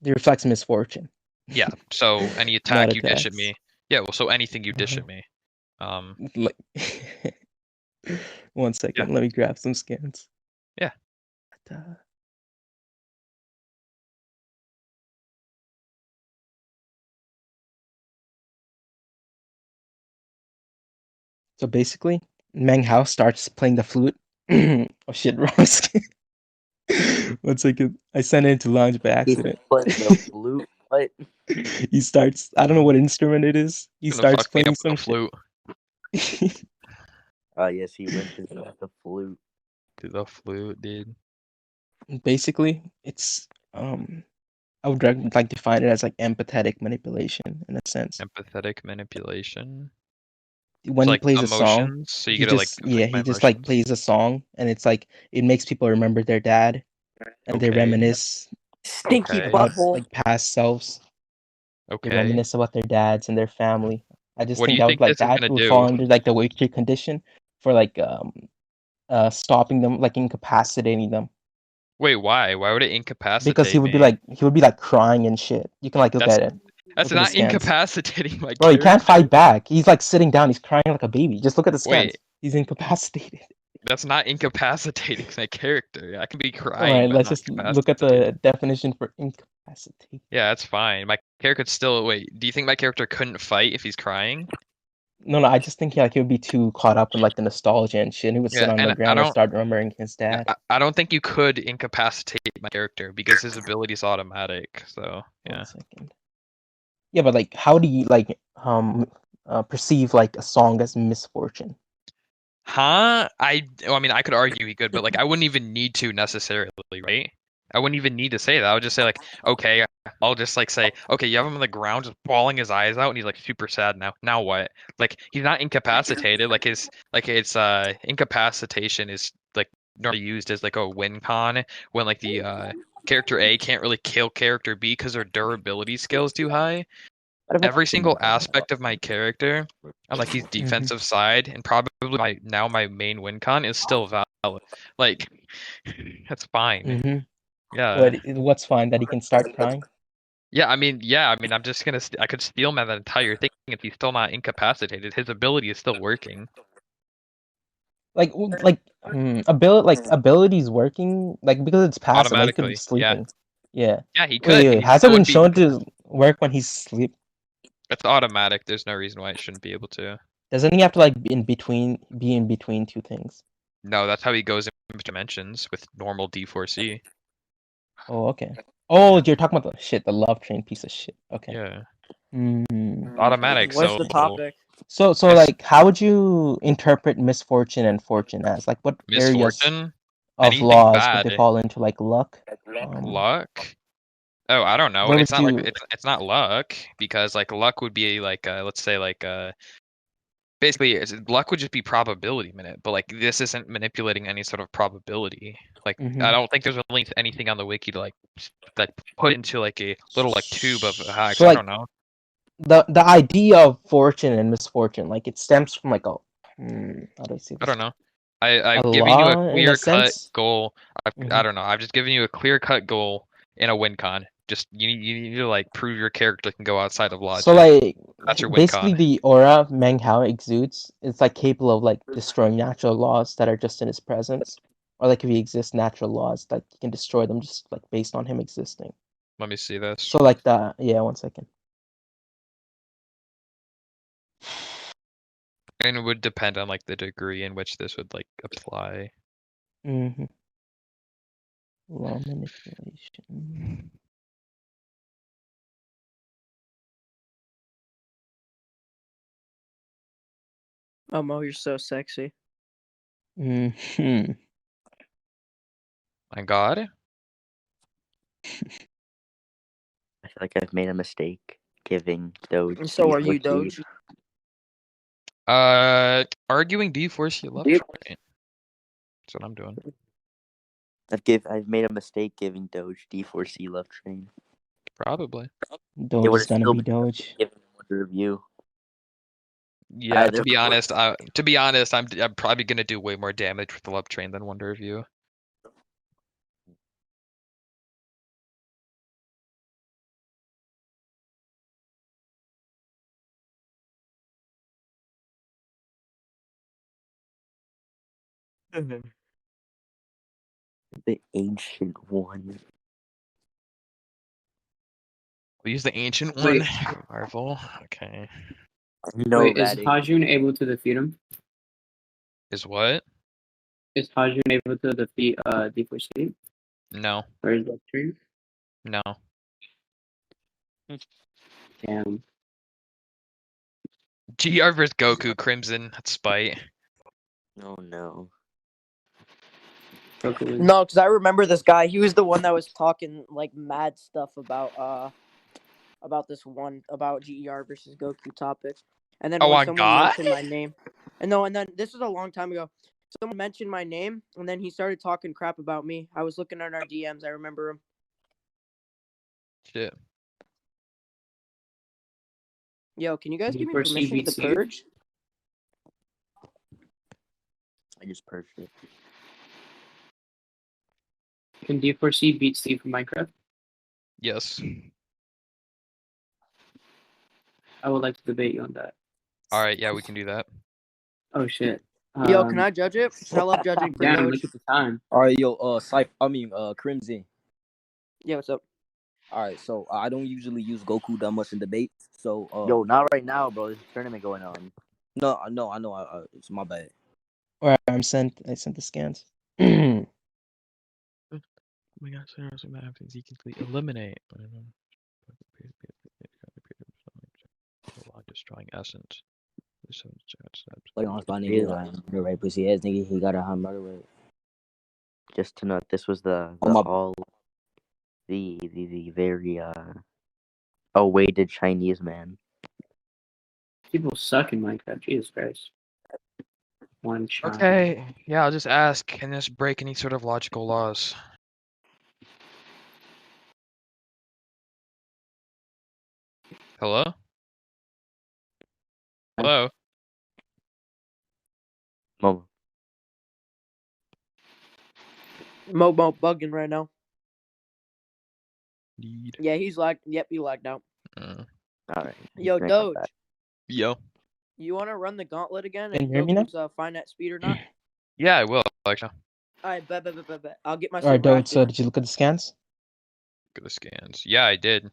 It reflects misfortune, Yeah, so any not attack you dish at attacks. me. Yeah, well so anything you dish Uh-huh. at me. Um Like, one yeah. second, let me grab some scans. Yeah. Uh, So basically, Meng Hao starts playing the flute. Oh shit, wrong skin. One second, I sent it into lounge by He's accident. playing the flute. What? He starts, I don't know what instrument it is. He Gonna starts fuck me playing up with some the shit. flute. Oh yes, he whipped his the flute. Dude, the flute, dude. Basically, it's I would like define it as like empathetic manipulation in a sense. Empathetic manipulation. When So he like plays a song, emotions, so you gotta like affect my he just like emotions. plays a song and it's like it makes people remember their dad and they Okay. reminisce Stinky Okay. about butthole. like past selves. They Okay. reminisce about their dads and their family. I just What do think you that would think like this is that gonna would fall do? under like the waitress condition for like stopping them, like incapacitating them. Wait, why? Why would it Because incapacitate me? he would be like crying and shit. You can like look That's at it. that's Look at the not scans. incapacitating my Bro, he can't character. fight back. He's like sitting down, he's crying like a baby. Just look at the scans. Wait, He's incapacitated. that's not incapacitating my character. I can be crying, Alright, but let's not just look at the incapacitated. definition for incapacitate. Yeah, that's fine. My character could still wait. Do you think my character couldn't fight if he's crying? No, I just think like he would be too caught up in like the nostalgia and shit. He would sit Yeah, on the and I ground and don't start remembering his dad. I don't think you could incapacitate my character because his ability is automatic. So, One yeah. second. Yeah, but like, how do you like perceive like a song as misfortune? Huh? Well, I mean, I could argue he could, but like, I wouldn't even need to necessarily, right? I wouldn't even need to say that. I would just say like, okay, I'll just like say, okay, you have him on the ground just bawling his eyes out, and he's like super sad now. Now what? Like, he's not incapacitated. Like his incapacitation is like normally used as like a win con when like the character A can't really kill character B because their durability skill is too high. Every single aspect of my character on like his defensive side and probably my main win con is still valid. Like that's fine. Yeah. What's fine that he can start crying? Yeah, I mean, I'm just gonna I could steal man that entire thing if he's still not incapacitated. His ability is still working. Like abilities working like because it's passive. Like he could be Automatically. Yeah. sleeping. Yeah. Yeah, he could, and Wait. he Has it still been would be. shown to work when he's asleep? It's automatic. There's no reason why it shouldn't be able to. Doesn't he have to like be in between two things? No, that's how he goes in dimensions with normal D4C. Oh, okay. Oh, Yeah. you're talking about the love train piece of shit. Okay. Yeah. Mm. Automatic, What's so the topic? So It's- like, how would you interpret misfortune and fortune as? Like, what areas misfortune, of anything laws would they bad, fall into? Like luck? luck. Oh, I don't know. Where It's would not like you? it's not luck because like luck would be like let's say like basically luck would just be probability minute, but like this isn't manipulating any sort of probability. Like I don't think there's really anything on the wiki to like put into like a little like tube of hacks. So, I like, don't know. the idea of fortune and misfortune, like it stems from like a how do I say I this? don't know. I've A given you a law in a clear cut sense. goal. I don't know. I've just given you a clear cut goal in a win con. Just you need to like prove your character can go outside of logic. So like That's your win basically con. the aura Meng Hao exudes, it's like capable of like destroying natural laws that are just in his presence. Or like if he exists natural laws, like he can destroy them just like based on him existing. Let me see this. So like the one second. And it would depend on like the degree in which this would like apply. Law manipulation. Oh, Mo, you're so sexy. My God. I feel like I've made a mistake giving Doge. So are you, Doge? Arguing D4C love train. That's what I'm doing. I've made a mistake giving Doge D4C love train. Probably. Doge is gonna be Doge. Given him a review. Yeah, to be honest, I'm probably gonna do way more damage with the love train than Wonder Review. The ancient one. We'll use the ancient Wait. one. Marvel. Okay. No, Wait, is Ratty. Hajun able to defeat him? Is what? Is Hajun able to defeat D4C? No. Or is that true? No. Damn. GR vs Goku Crimson. That's spite. Oh no. No, because I remember this guy. He was the one that was talking like mad stuff about this one about GER versus Goku topic. And then when someone mentioned my name, and then this was a long time ago. Someone mentioned my name, and then he started talking crap about me. I was looking at our DMs. I remember him. Shit. Yo, can you guys give me permission to purge? I just purged it. Can D4C beat Steve from Minecraft? Yes. I would like to debate you on that. Alright, yeah, we can do that. Oh shit. Yo, can I judge it? I love judging for Damn, Doge. look at the time. Alright, yo, Crimson. Yeah, what's up? Alright, so I don't usually use Goku that much in debates, so Yo, not right now, bro. There's a tournament going on. No, I know. It's my bad. Alright, I sent the scans. Oh my god, seriously, what happens? You can eliminate. Destroying essence. Wait on spot nigga, the right pussy ass nigga, he got a high murder rate. Just to note, this was the very awaited Chinese man. People suck in Minecraft. Jesus Christ. one shot. Okay, yeah, I'll just ask, can this break any sort of logical laws? Hello? Hello? Momo. Momo bugging right now. Need. Yeah, he's lagged. Yep, he lagged out. Alright. Yo, gonna come Doge, back. Yo. you want to run the gauntlet again Can and you hear me now? Goku's finite speed or not? Yeah, I will, actually. Alright, bet. I'll get my Alright, server Doge, so active. did you look at the scans? Look at the scans. Yeah, I did.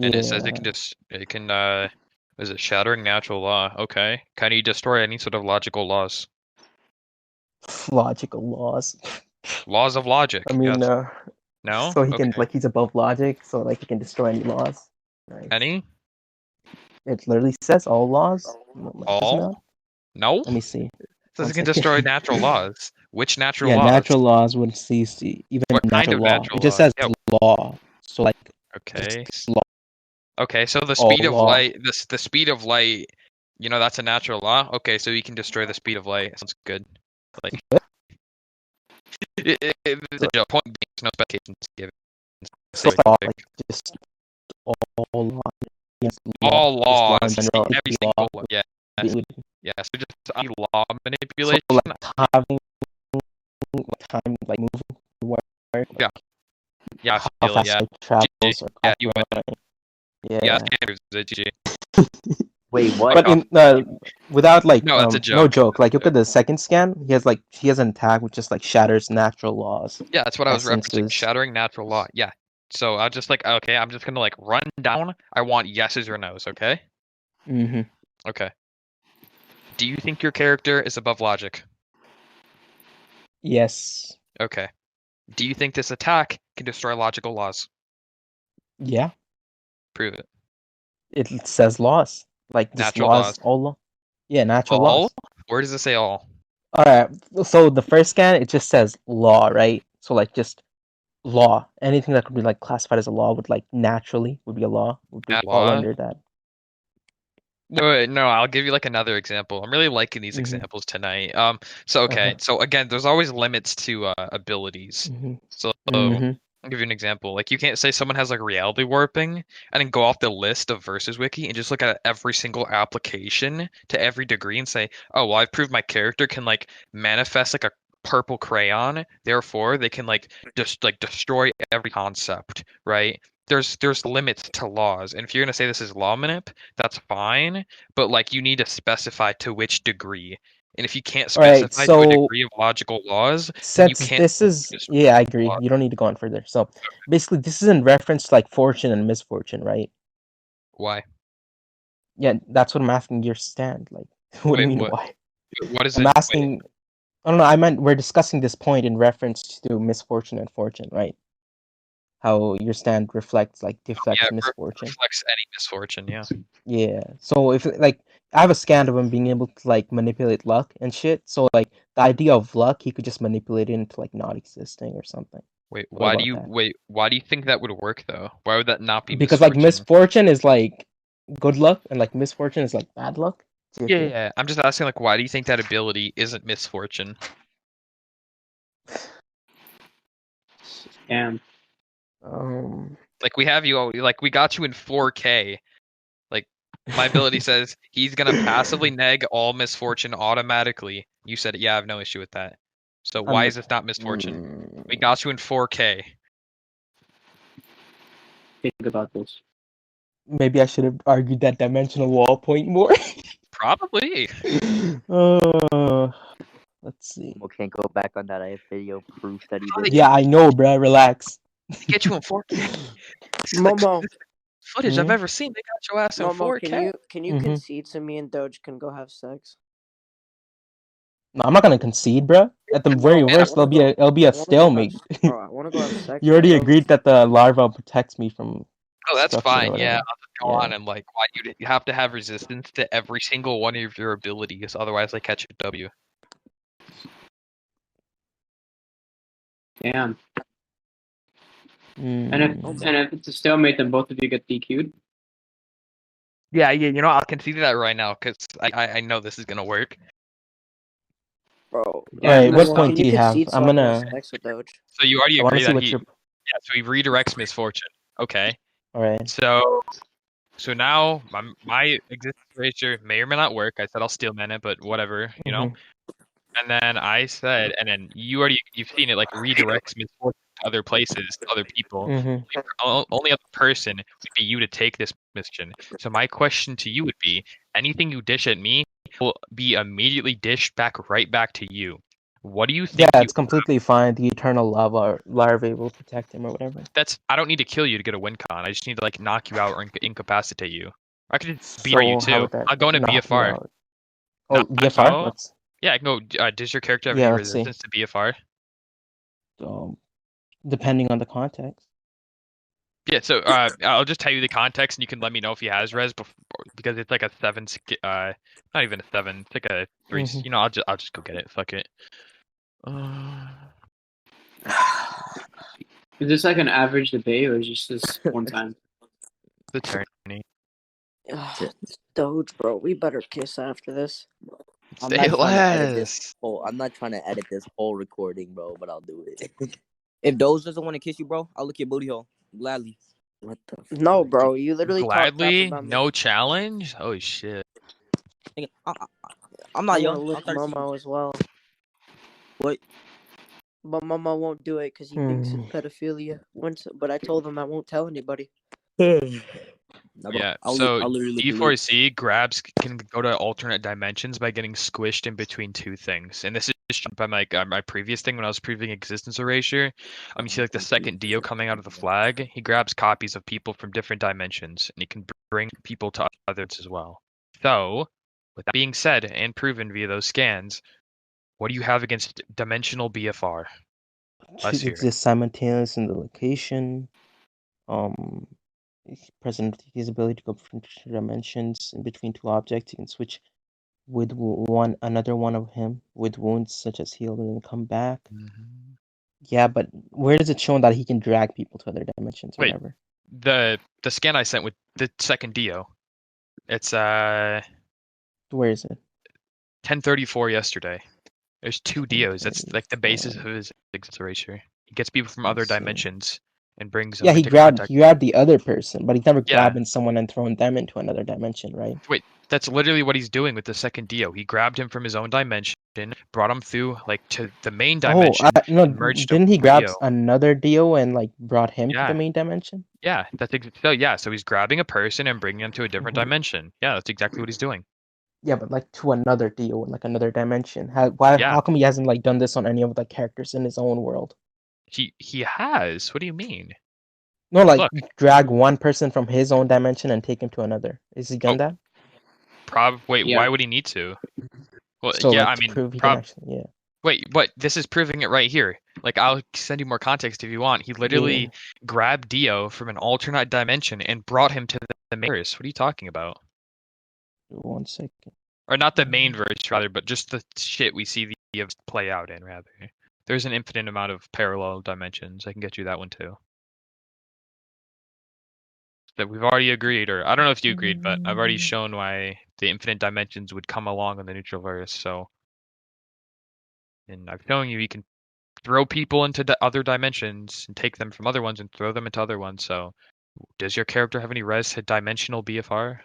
And it says it can is it shattering natural law? Okay. Can you destroy any sort of logical laws? Logical laws. Laws of logic. I mean, Yes. No? so he can, Okay. like, he's above logic, so, like, he can destroy any laws. Right. Any? It literally says all laws. Like, doesn't it? All? No? Let me see. It says One it can second. destroy natural laws. Which natural Yeah, laws? natural laws would cease even What kind natural of law. natural It just laws? says Yeah. law. So like Okay. just law. Okay, so the All speed of law. light, the speed of light, you know, that's a natural law. Okay, so you can destroy the speed of light. Sounds good. Like, the point being, there's no specifications given. So Say law, like, like just all law. Yes, all just law laws, in general. every Law. single law. Yeah, so just any law So manipulation. like having time like moving where Yeah. Yeah, I how feel it, fast yeah. light travels or Yeah, you win. yeah. Standards, GG. Wait, what? But in without like No, that's a no joke. joke, like look at the second scan, he has an attack which just like shatters natural laws. Yeah, that's what I was referencing. Essences. Shattering natural law. Yeah. So I just like, okay, I'm just gonna like run down. I want yeses or nos, okay? Mm-hmm. Okay. Do you think your character is above logic? Yes. Okay. Do you think this attack can destroy logical laws? Yeah. Prove it. It says laws. Like just Natural laws, laws. all law. Yeah, natural All? laws. Where does it say all? Alright. So the first scan it just says law, right? So like just law. Anything that could be like classified as a law would like naturally would be a law. Would be all Law? under that. No, I'll give you like another example. I'm really liking these examples tonight. So okay, so again, there's always limits to abilities. So I'll give you an example. Like you can't say someone has like reality warping and then go off the list of Versus Wiki and just look at every single application to every degree and say, oh well, I've proved my character can like manifest like a purple crayon, therefore they can like just like destroy every concept, right? There's limits to laws, and if you're gonna say this is law manip, that's fine, but like you need to specify to which degree. And if you can't Alright, specify to a so degree of logical laws, then you since can't this is destroy yeah, I agree. laws. You don't need to go on further. So basically this is in reference to like fortune and misfortune, right? Why? Yeah, that's what I'm asking your stand. Like what do you Wait, mean what? why? What is I'm it? asking I don't know, I meant we're discussing this point in reference to misfortune and fortune, right? How your stand reflects like deflects misfortune. Reflects any misfortune, yeah. Yeah. So if like I have a scan of him being able to like manipulate luck and shit. So like the idea of luck, he could just manipulate it into like not existing or something. Wait, What about that? why do you think that would work though? Why would that not be Because like misfortune? misfortune is like good luck and like misfortune is like bad luck. Yeah. I'm just asking like why do you think that ability isn't misfortune? Damn. Like we have you like we got you in 4K. Like my ability says he's gonna passively neg all misfortune automatically. You said yeah, I have no issue with that. So why is this not misfortune? We got you in 4K. Think about this. Maybe I should have argued that dimensional wall point more. Probably. Let's see. We can't go back on that. I have video proof that he did. Yeah, I know, bruh. Relax. Get you in 4K. This is like Momo, footage I've ever seen. They got your ass in Momo, 4K. can you concede to me and Doge can go have sex? No, I'm not gonna concede, bruh. At the very worst, it'll be a stalemate. Bro, I want to go have sex. You already agreed that the larva protects me from. Oh, that's destruction or fine. whatever. Yeah, I'll just go on and like why you have to have resistance to every single one of your abilities, otherwise they catch a W. Damn. And if it's a stalemate, then both of you get DQ'd. Yeah, you know I'll concede that right now because I know this is gonna work. Bro. Yeah, Alright, what so- point Can do you you have? concede so I can have sex with Doge? So you already I want to agree see that what he, your. yeah, so he redirects misfortune. Okay. Alright. So now my existence erasure may or may not work. I said I'll steel man it, but whatever, you know. And then I said, and then you've seen it like redirects misfortune to other places, to other people. Only other person would be you to take this mission. So my question to you would be: anything you dish at me will be immediately dished right back to you. What do you think? Yeah, it's completely fine. The eternal lava larvae will protect him or whatever. I don't need to kill you to get a win con. I just need to like knock you out or incapacitate you. I could just So BR you how too. would that I'll go into knock you BFR. out? Oh, Knock BFR? out. Let's. Yeah, I can go. Does your character have Yeah, any let's see. resistance to BFR? Depending on the context. Yeah, so I'll just tell you the context, and you can let me know if he has res because it's like a 7. Not even a 7. It's like a 3. You know, I'll just go get it. Fuck it. Is this like an average debate or is just this one time? The tourney. Doge, bro, we better kiss after this. I'm Say not trying to edit less. this whole. I'm not trying to edit this whole recording, bro. But I'll do it. If Doge doesn't want to kiss you, bro, I'll lick your booty hole gladly. What the? No, bro, you literally talk crap Gladly, about me. no challenge. Oh shit. Nigga, I'm not I young. want to lick Momo as well. What? But Momo won't do it because he thinks it's pedophilia. But I told him I won't tell anybody. No, bro, Yeah, I'll so literally lick your lips. D4C can go to alternate dimensions by getting squished in between two things. And this is just by my previous thing when I was previewing existence erasure. You see like the second Dio coming out of the flag. He grabs copies of people from different dimensions, and he can bring people to others as well. So, with that being said and proven via those scans, what do you have against dimensional BFR? Let's hear it. Exists simultaneously in the location. Present his ability to go from two dimensions in between two objects. He can switch with another one of him with wounds such as healed and then come back. Yeah, but where does it show that he can drag people to other dimensions or Wait, whatever? the scan I sent with the second Dio. It's Where is it? 1034 yesterday. There's two Dios. That's like the basis of his existence erasure. He gets people from other dimensions and brings them Yeah, he into grabbed contact. the other person, but he's never Yeah. grabbing someone and throwing them into another dimension, right? Wait, that's literally what he's doing with the second Dio. He grabbed him from his own dimension, brought him through like to the main dimension. No, and merged him didn't he with grab Dio. another Dio and like brought him to Yeah. the main dimension? Yeah, so he's grabbing a person and bringing them to a different dimension. Yeah, that's exactly what he's doing. Yeah, but like to another Dio in like another dimension. How come he hasn't like done this on any of the characters in his own world? He has. What do you mean? No, like Look. drag one person from his own dimension and take him to another. Is he done that? Why would he need to? Well, So, yeah, like, I mean, prove he can actually, Wait, what? This is proving it right here. Like, I'll send you more context if you want. He literally grabbed Dio from an alternate dimension and brought him to the main verse. What are you talking about? 1 second. Or not the main verse, rather, but just the shit we see the Dios play out in, rather. There's an infinite amount of parallel dimensions. I can get you that one too. That we've already agreed, or I don't know if you agreed, but I've already shown why the infinite dimensions would come along in the neutral verse. So, and I'm showing you can throw people into the other dimensions and take them from other ones and throw them into other ones. So, does your character have any res to dimensional BFR?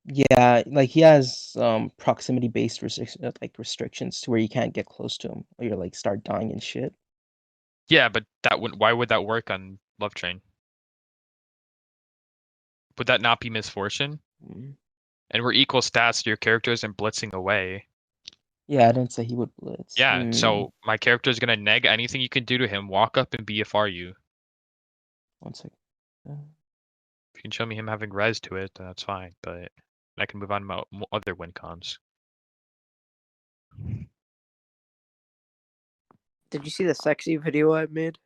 Yeah, like he has proximity based restrictions to where you can't get close to him or you like start dying and shit. Yeah, but why would that work on Love Train? Would that not be misfortune? And we're equal stats to your characters and blitzing away. Yeah, I didn't say he would blitz. Yeah, so my character is gonna neg anything you can do to him, walk up and BFR you. 1 second. If you can show me him having res to it, then that's fine, but I can move on to other win cons. Did you see the sexy video I made?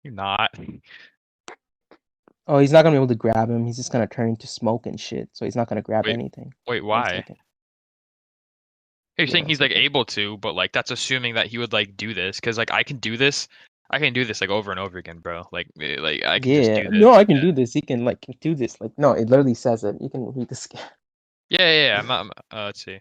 You're not. Oh, he's not gonna be able to grab him. He's just gonna turn into smoke and shit. So he's not gonna grab anything. Wait, why? You're saying he's like able to, but like that's assuming that he would like do this, because like I can do this like over and over again, bro. Like I can just do this. No, I can do this. He can like do this. Like no, it literally says it. You can read the scan. Yeah. I'm let's see.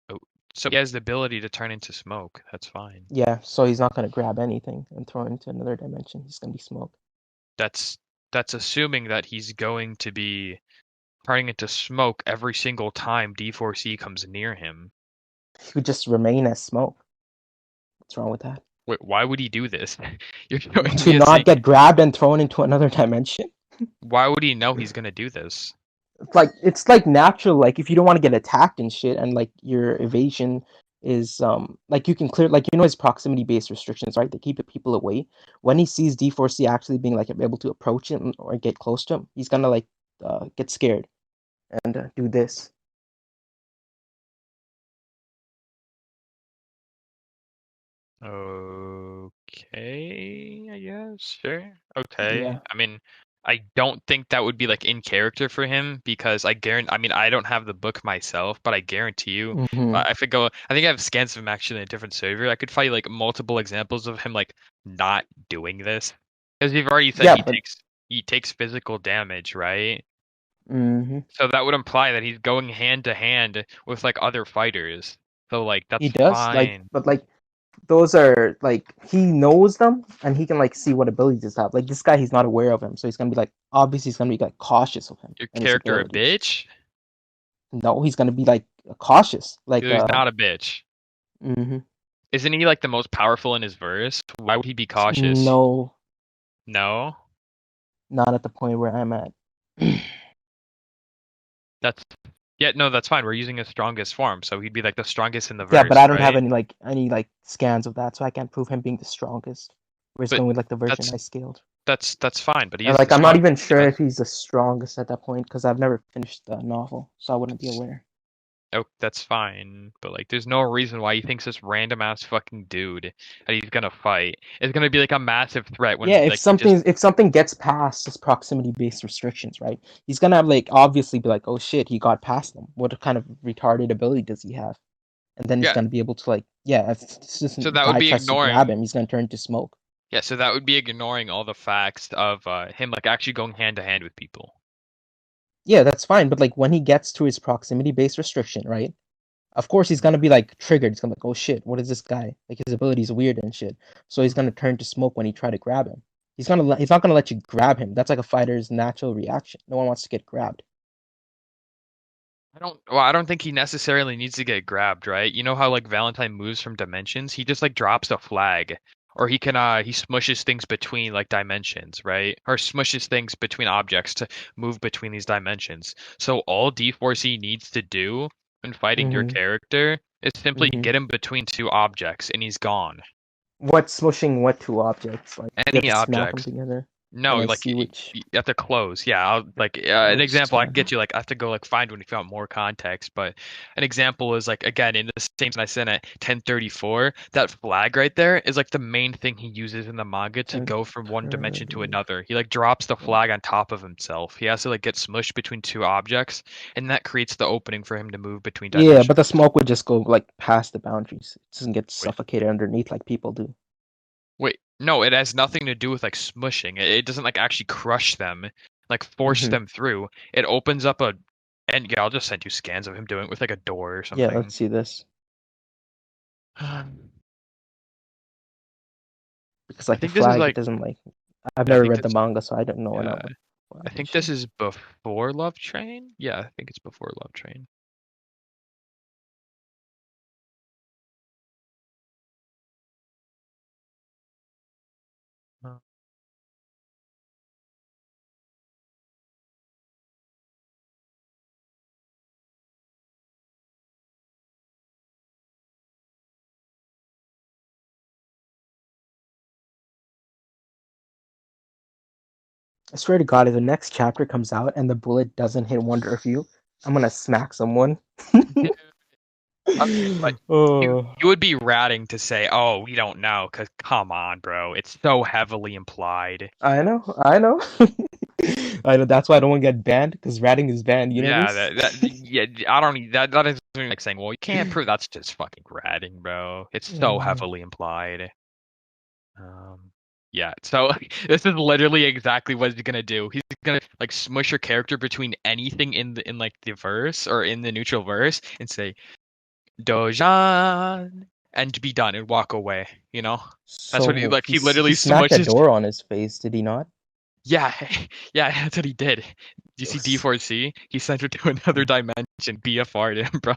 Oh, so he has the ability to turn into smoke. That's fine. Yeah, so he's not gonna grab anything and throw it into another dimension. He's gonna be smoke. That's assuming that he's going to be turning into smoke every single time D4C comes near him. He could just remain as smoke. What's wrong with that? Wait, why would he do this? You're showing To me a not get grabbed and thrown into another dimension? Why would he know he's gonna do this? It's like natural, like if you don't want to get attacked and shit, and like your evasion is like you can clear, like his proximity based restrictions, right? They keep the people away. When he sees D4C actually being like able to approach him or get close to him, he's gonna like get scared and do this. Okay, I guess. Sure. Okay. Yeah. I mean, I don't think that would be like in character for him because I mean, I don't have the book myself, but I guarantee you, Mm-hmm. I think I have scans of him actually in a different server. I could find like multiple examples of him like not doing this because you've already said Yeah, he takes physical damage, right? Mm-hmm. So that would imply that he's going hand to hand with like other fighters. So like that's He does fine. but like those are like he knows them and he can like see what abilities they have. Like this guy, he's not aware of him, so he's gonna be like obviously he's gonna be like cautious of him Your and his character a abilities. bitch? No, he's gonna be like cautious. Like He's not a bitch. Mm-hmm. Isn't he like the most powerful in his verse? Why would he be cautious? No, No? not at the point where I'm at. That's no, that's fine. We're using his strongest form, so he'd be like the strongest in the Yeah, verse, but I don't have right? any scans of that, so I can't prove him being the strongest. We're just But going with like the version that's I scaled. that's fine, but he And is the like I'm not strongest. even sure if he's the strongest at that point because I've never finished the novel, so I wouldn't be aware. Oh, that's fine. But like there's no reason why he thinks this random ass fucking dude that he's gonna fight is gonna be like a massive threat when Yeah, if like something gets past his proximity based restrictions, right? He's gonna like obviously be like, oh shit, he got past them. What kind of retarded ability does he have? And then he's Yeah. gonna be able to like, yeah, if this So that guy would be tries to grab ignoring him, he's gonna turn into smoke. Yeah, so that would be ignoring all the facts of him like actually going hand to hand with people. Yeah, that's fine, but like when he gets to his proximity based restriction, right? Of course he's gonna be like triggered. He's gonna be like, oh shit, what is this guy? Like his ability's weird and shit. So he's gonna turn to smoke when he try to grab him. He's not gonna let you grab him. That's like a fighter's natural reaction. No one wants to get grabbed. I don't think he necessarily needs to get grabbed, right? You know how like Valentine moves from dimensions? He just like drops a flag. Or he can he smushes things between like dimensions, right? Or smushes things between objects to move between these dimensions. So all D4C needs to do when fighting your character is simply get him between two objects and he's gone. What's smushing what two objects? Like you have Any to smack them objects. together. No, And like see which you have to close. Yeah, I'll like an example I can time. get you. Like I have to go like find when you found more context. But an example is like again in the same I sent at 1034. That flag right there is like the main thing he uses in the manga to go from one dimension to another. He like drops the flag on top of himself. He has to like get smushed between two objects, and that creates the opening for him to move between dimensions. Yeah, but the smoke would just go like past the boundaries. It doesn't get suffocated underneath like people do. Wait, no, it has nothing to do with like smushing. It doesn't like actually crush them, like force them through. It opens up and yeah, I'll just send you scans of him doing it with like a door or something. Yeah, let's see this. Because like the flag, it doesn't like. I've never read the manga, so I don't know. Yeah, I think this is before Love Train. Yeah, I think it's before Love Train. I swear to God, if the next chapter comes out and the bullet doesn't hit Wonder of You, I'm gonna smack someone. I mean, like, you would be ratting to say, "Oh, we don't know," because come on, bro, it's so heavily implied. I know. I know. That's why I don't want to get banned because ratting is banned. You know Yeah, this? yeah. I don't. That is like saying, "Well, you can't prove that's just fucking ratting, bro." It's so heavily implied. Yeah. So this is literally exactly what he's gonna do. He's gonna like smush your character between anything in like the verse or in the neutral verse and say Dojan and be done and walk away. You know. That's what he So like. He he literally smacked a smushes. door on his face, did he not? Yeah, yeah. That's what he did. Do you see D4C? He sent her to another dimension. BFR'd him, bro.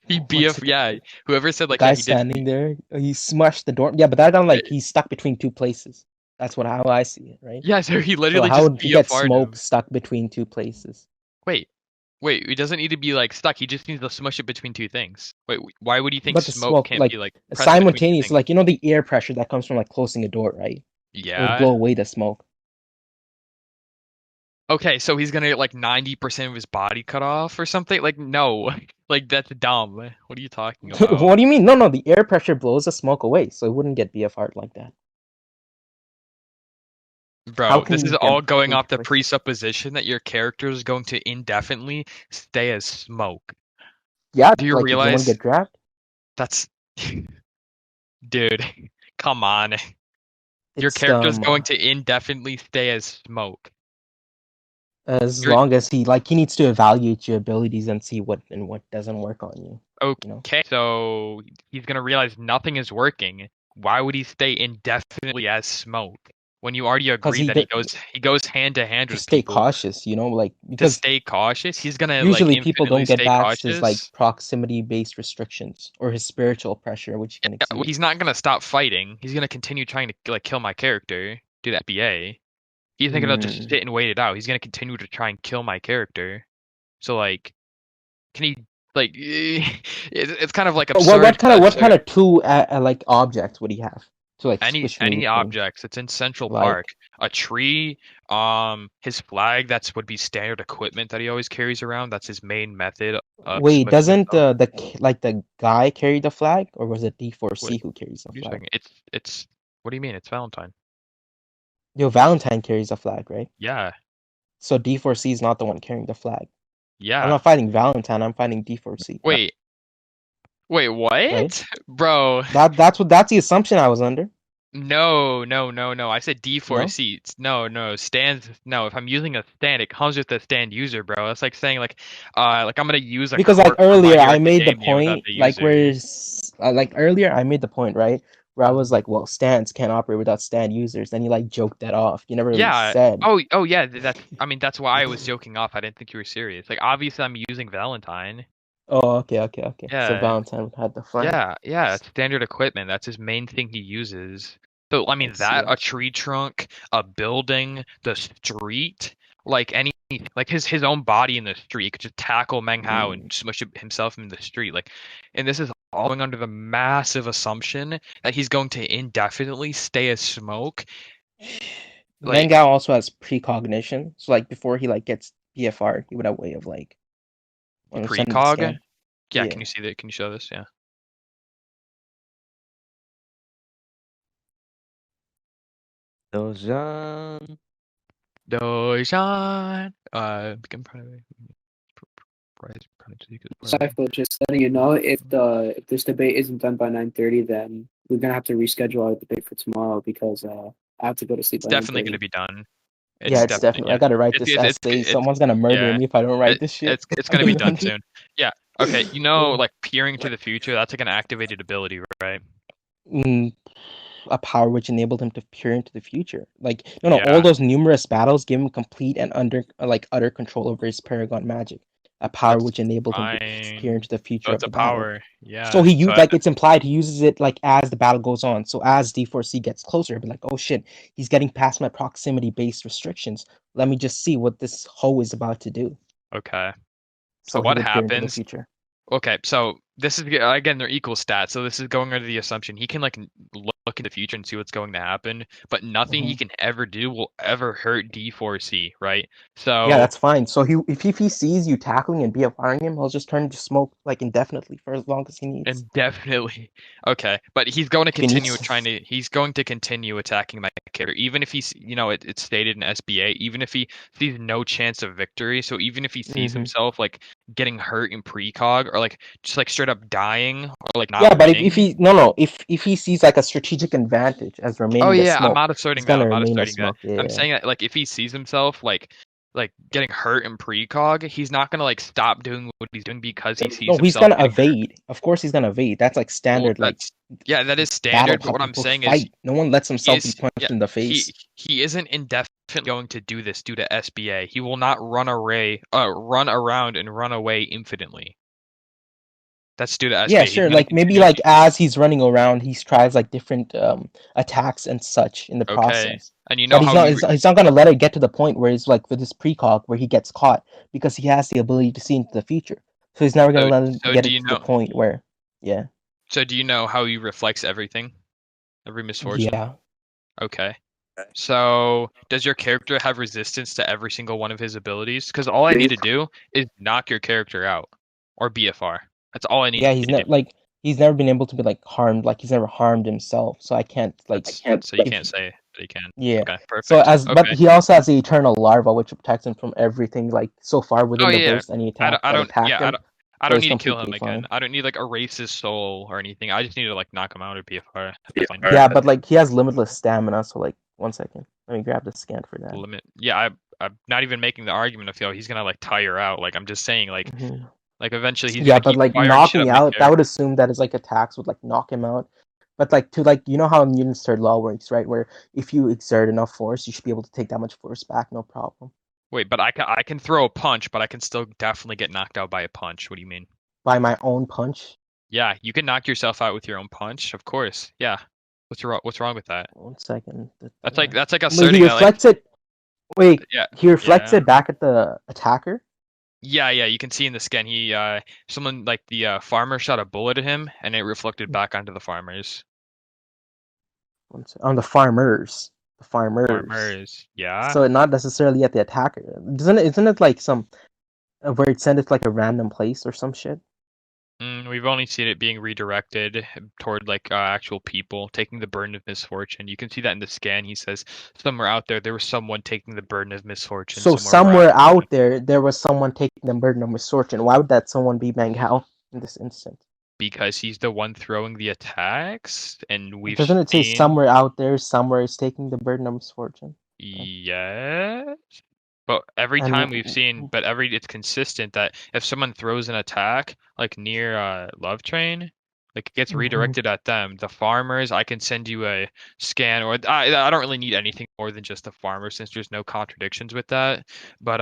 He One BF. second. Yeah. Whoever said The like yeah guy he did. standing there, he smashed the door. Yeah, but that kind of like he's stuck between two places. That's how I see it, right? Yeah. So he So literally how just would he get BFR'd smoke him. stuck between two places? Wait. Wait, it doesn't need to be like stuck. He just needs to smush it between two things. Wait, why would you think But the smoke smoke, can't like be like present between two simultaneous, things? like you know the air pressure that comes from like closing a door, right? It would Yeah. blow away the smoke. Okay, so he's gonna get like 90% of his body cut off or something? Like, no. Like, that's dumb. What are you talking about? What do you mean? No, the air pressure blows the smoke away, so it wouldn't get BFR'd like that. How Bro, can this is you get all going between off two the places? presupposition that your character is going to indefinitely stay as smoke. Yeah, Do you like if you want to realize get dragged, that's... Dude, come on. Your it's character is going to indefinitely stay as smoke. as You're long as he needs to evaluate your abilities and see what doesn't work on you. You know, okay, so he's gonna realize nothing is working. Why would he stay indefinitely as smoke when you already because agreed that he goes hand to hand to with stay people cautious. You know, like to because stay cautious? He's gonna like usually people infinitely don't get stay past his like cautious. proximity based restrictions or his spiritual pressure, which he can Well, exceed. he's not gonna stop fighting. He's gonna continue trying to like kill my character. Do that BA. He's not gonna just Mm. sit and wait it out. He's gonna continue to try and kill my character. So like, can he like? It's kind of like But absurd. what kind of two like objects would he have to like switch me Any between? objects. It's in Central Park. Like, A tree, his flag, that's would be standard equipment that he always carries around. That's his main method of wait, smushing doesn't himself. the guy carry the flag, or was it Wait, D4C who carries the what are you flag? saying? It's what do you mean? It's Valentine. Yo, Valentine carries a flag, right? Yeah. So D4C is not the one carrying the flag. I'm Yeah. not fighting Valentine. I'm fighting D4C. Wait. Wait, Right? what? Bro. That's the assumption I was under. No. I said No, D4C. No. Stands. No, if I'm using a stand, it comes with the stand user, bro. That's like saying like I'm gonna use a because like card from My earlier Hero I made the Academia without point, the like user. like earlier I made the point, right? Where I was like, well, stands can't operate without stand users. Then you like joked that off. You never really Yeah. said. Oh yeah. That's. I mean, that's why I was joking off. I didn't think you were serious. Like, obviously, I'm using Valentine. Oh, okay. So Yeah. Valentine had the flag. Yeah. It's standard equipment. That's his main thing he uses. So, I I mean, see. that I a see. tree trunk, a building, the street, like any, like his own body in the street, he could just tackle Meng Hao and Mm. smush himself in the street. Like, and this is all going under the massive assumption that he's going to indefinitely stay as smoke. Meng Like Hao also has precognition, so like before he like gets BFR, he would have a way of like understanding the precog. scan. Yeah, can you Yeah. see that? Can you show this? Yeah. Dojan. Dojan. Become Cypher, just letting you know, if this debate isn't done by 9:30, then we're gonna have to reschedule our debate for tomorrow because I have to go to sleep It's by definitely going to 9:30. be done. Yeah, It's it's definitely definitely. I yeah. gotta write It's this it's it's essay. it's Someone's gonna murder yeah. me if I don't write this shit. It's I'm going to be gonna done run soon. Yeah. Okay. You know, like peering to the future. That's like an activated ability, right? Mm, a power which enabled him to peer into the future. Like no, all Yeah. those numerous battles give him complete and utter control over his paragon magic. A power That's which enabled him to peer fine. into the future of That's a the battle. power. So Yeah. he So used like it's implied he uses it like as the battle goes on. So as D4C gets closer, he'll be like, oh shit, he's getting past my proximity based restrictions. Let me just see what this hoe is about to do. okay. So So he what would peer into the happens? future. Okay, so this is again they're equal stats. So this is going under the assumption he can like look in the future and see what's going to happen, but nothing he Mhm. can ever do will ever hurt D4C, right? Yeah, So that's fine. So if he sees you tackling and BFRing him, he'll just turn into smoke like indefinitely for as long as he needs. and definitely okay, but he's going to If he continue needs, he's going to continue attacking my character, even if he's it's stated in SBA, even if he sees no chance of victory. So even if he sees hmm himself like getting hurt in precog or like just like straight straight up dying or like not Yeah, but winning. if he sees like a strategic advantage as remaining the smoke, I'm not asserting he's gonna that. I'm not remain a asserting that. smoke. Yeah. I'm saying that like if he sees himself like getting hurt in precog, he's not gonna like stop doing what he's doing because he sees No, he's himself gonna getting hurt. evade. Of course, he's gonna evade. That's like standard, like that is battle standard. But how what I'm people saying is fight. No one lets himself be punched in the face. he isn't indefinitely going to do this due to SBA. He will not run around and run away infinitely. That's due to SBA. Yeah, sure. Like maybe like as he's running around, he tries like different attacks and such in the process. And you know but he's not gonna let it get to the point where it's like with this precog where he gets caught because he has the ability to see into the future. So he's never gonna let it get to the point where, yeah. So do you know how he reflects everything, every misfortune? Yeah. Okay. So does your character have resistance to every single one of his abilities? Because all I need to do is knock your character out or BFR. That's all I need. Yeah, he's never been able to be like harmed. Like he's never harmed himself. So I can't like. So you can't say that he can. Yeah. Okay, perfect. So but he also has the eternal larva, which protects him from everything like so far within the burst any attack I don't need to kill him again. Fine. I don't need like erase his soul or anything. I just need to like knock him out or BFR. Yeah, but like he has limitless stamina. So like 1 second, let me grab the scan for that. Yeah, I'm not even making the argument of he's gonna like tire out. Like I'm just saying like. Like eventually he's but like knocking out, that would assume that his like attacks would like knock him out. But like to like you know how Newton's third law works, right? Where if you exert enough force, you should be able to take that much force back, no problem. Wait, but I can throw a punch, but I can still definitely get knocked out by a punch. What do you mean? By my own punch? Yeah, you can knock yourself out with your own punch, of course. Yeah. What's wrong with that? 1 second. That's like asserting he reflects it. Wait, yeah, he reflects it back at the attacker? Yeah, you can see in the scan someone like the farmer shot a bullet at him and it reflected back onto the farmers. On the farmers. The farmers. Yeah. So not necessarily at the attacker. Isn't it like some where it sent it like a random place or some shit? We've only seen it being redirected toward like actual people taking the burden of misfortune. You can see that in the scan. He says somewhere out there was someone taking the burden of misfortune. So somewhere out there was someone taking the burden of misfortune. Why would that someone be Meng Hao in this instance? Because he's the one throwing the attacks, and Doesn't it say somewhere out there, somewhere is taking the burden of misfortune? Yes. But every time we've seen, it's consistent that if someone throws an attack like near Love Train, like it gets redirected at them. The farmers, I can send you a scan, or I don't really need anything more than just the farmer since there's no contradictions with that. But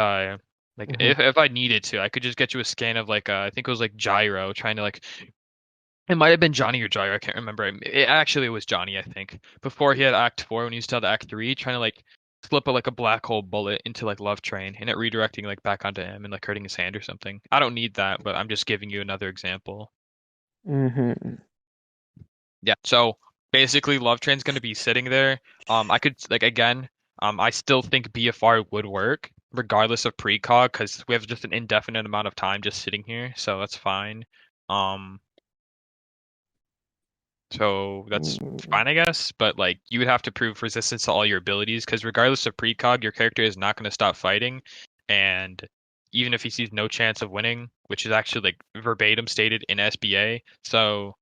like if I needed to, I could just get you a scan of like I think it was like Gyro trying to like. It might have been Johnny or Gyro, I can't remember. It was Johnny, I think. Before he had Act 4, when he was still at Act 3, trying to like slip like a black hole bullet into like Love Train and it redirecting like back onto him and like hurting his hand or something. I don't need that, but I'm just giving you another example. Yeah, so basically Love Train's gonna be sitting there. I could like again, I still think BFR would work regardless of precog because we have just an indefinite amount of time just sitting here, so that's fine. So that's fine, I guess, but like you would have to prove resistance to all your abilities because regardless of precog, your character is not going to stop fighting, and even if he sees no chance of winning, which is actually like verbatim stated in SBA, so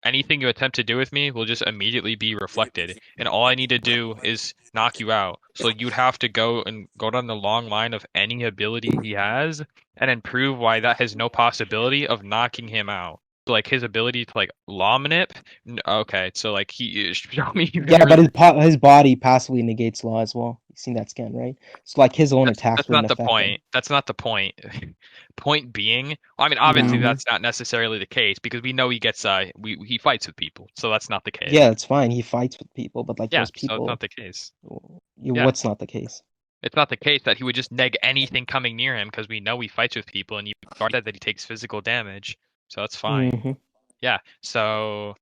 anything you attempt to do with me will just immediately be reflected, and all I need to do is knock you out. So you'd have to go down the long line of any ability he has, and then prove why that has no possibility of knocking him out. Like his ability to like law manip. Okay, so like he show me. Yeah, but his body passively negates law as well. You've seen that scan, right? So like his own attacks. That's not the point. That's not the point. Point being, I mean, obviously that's not necessarily the case because we know he gets he fights with people, so that's not the case. Yeah, it's fine. He fights with people, but like those people. So it's not the case. What's not the case? It's not the case that he would just neg anything coming near him because we know he fights with people, and you said that he takes physical damage. So that's fine. Yeah. So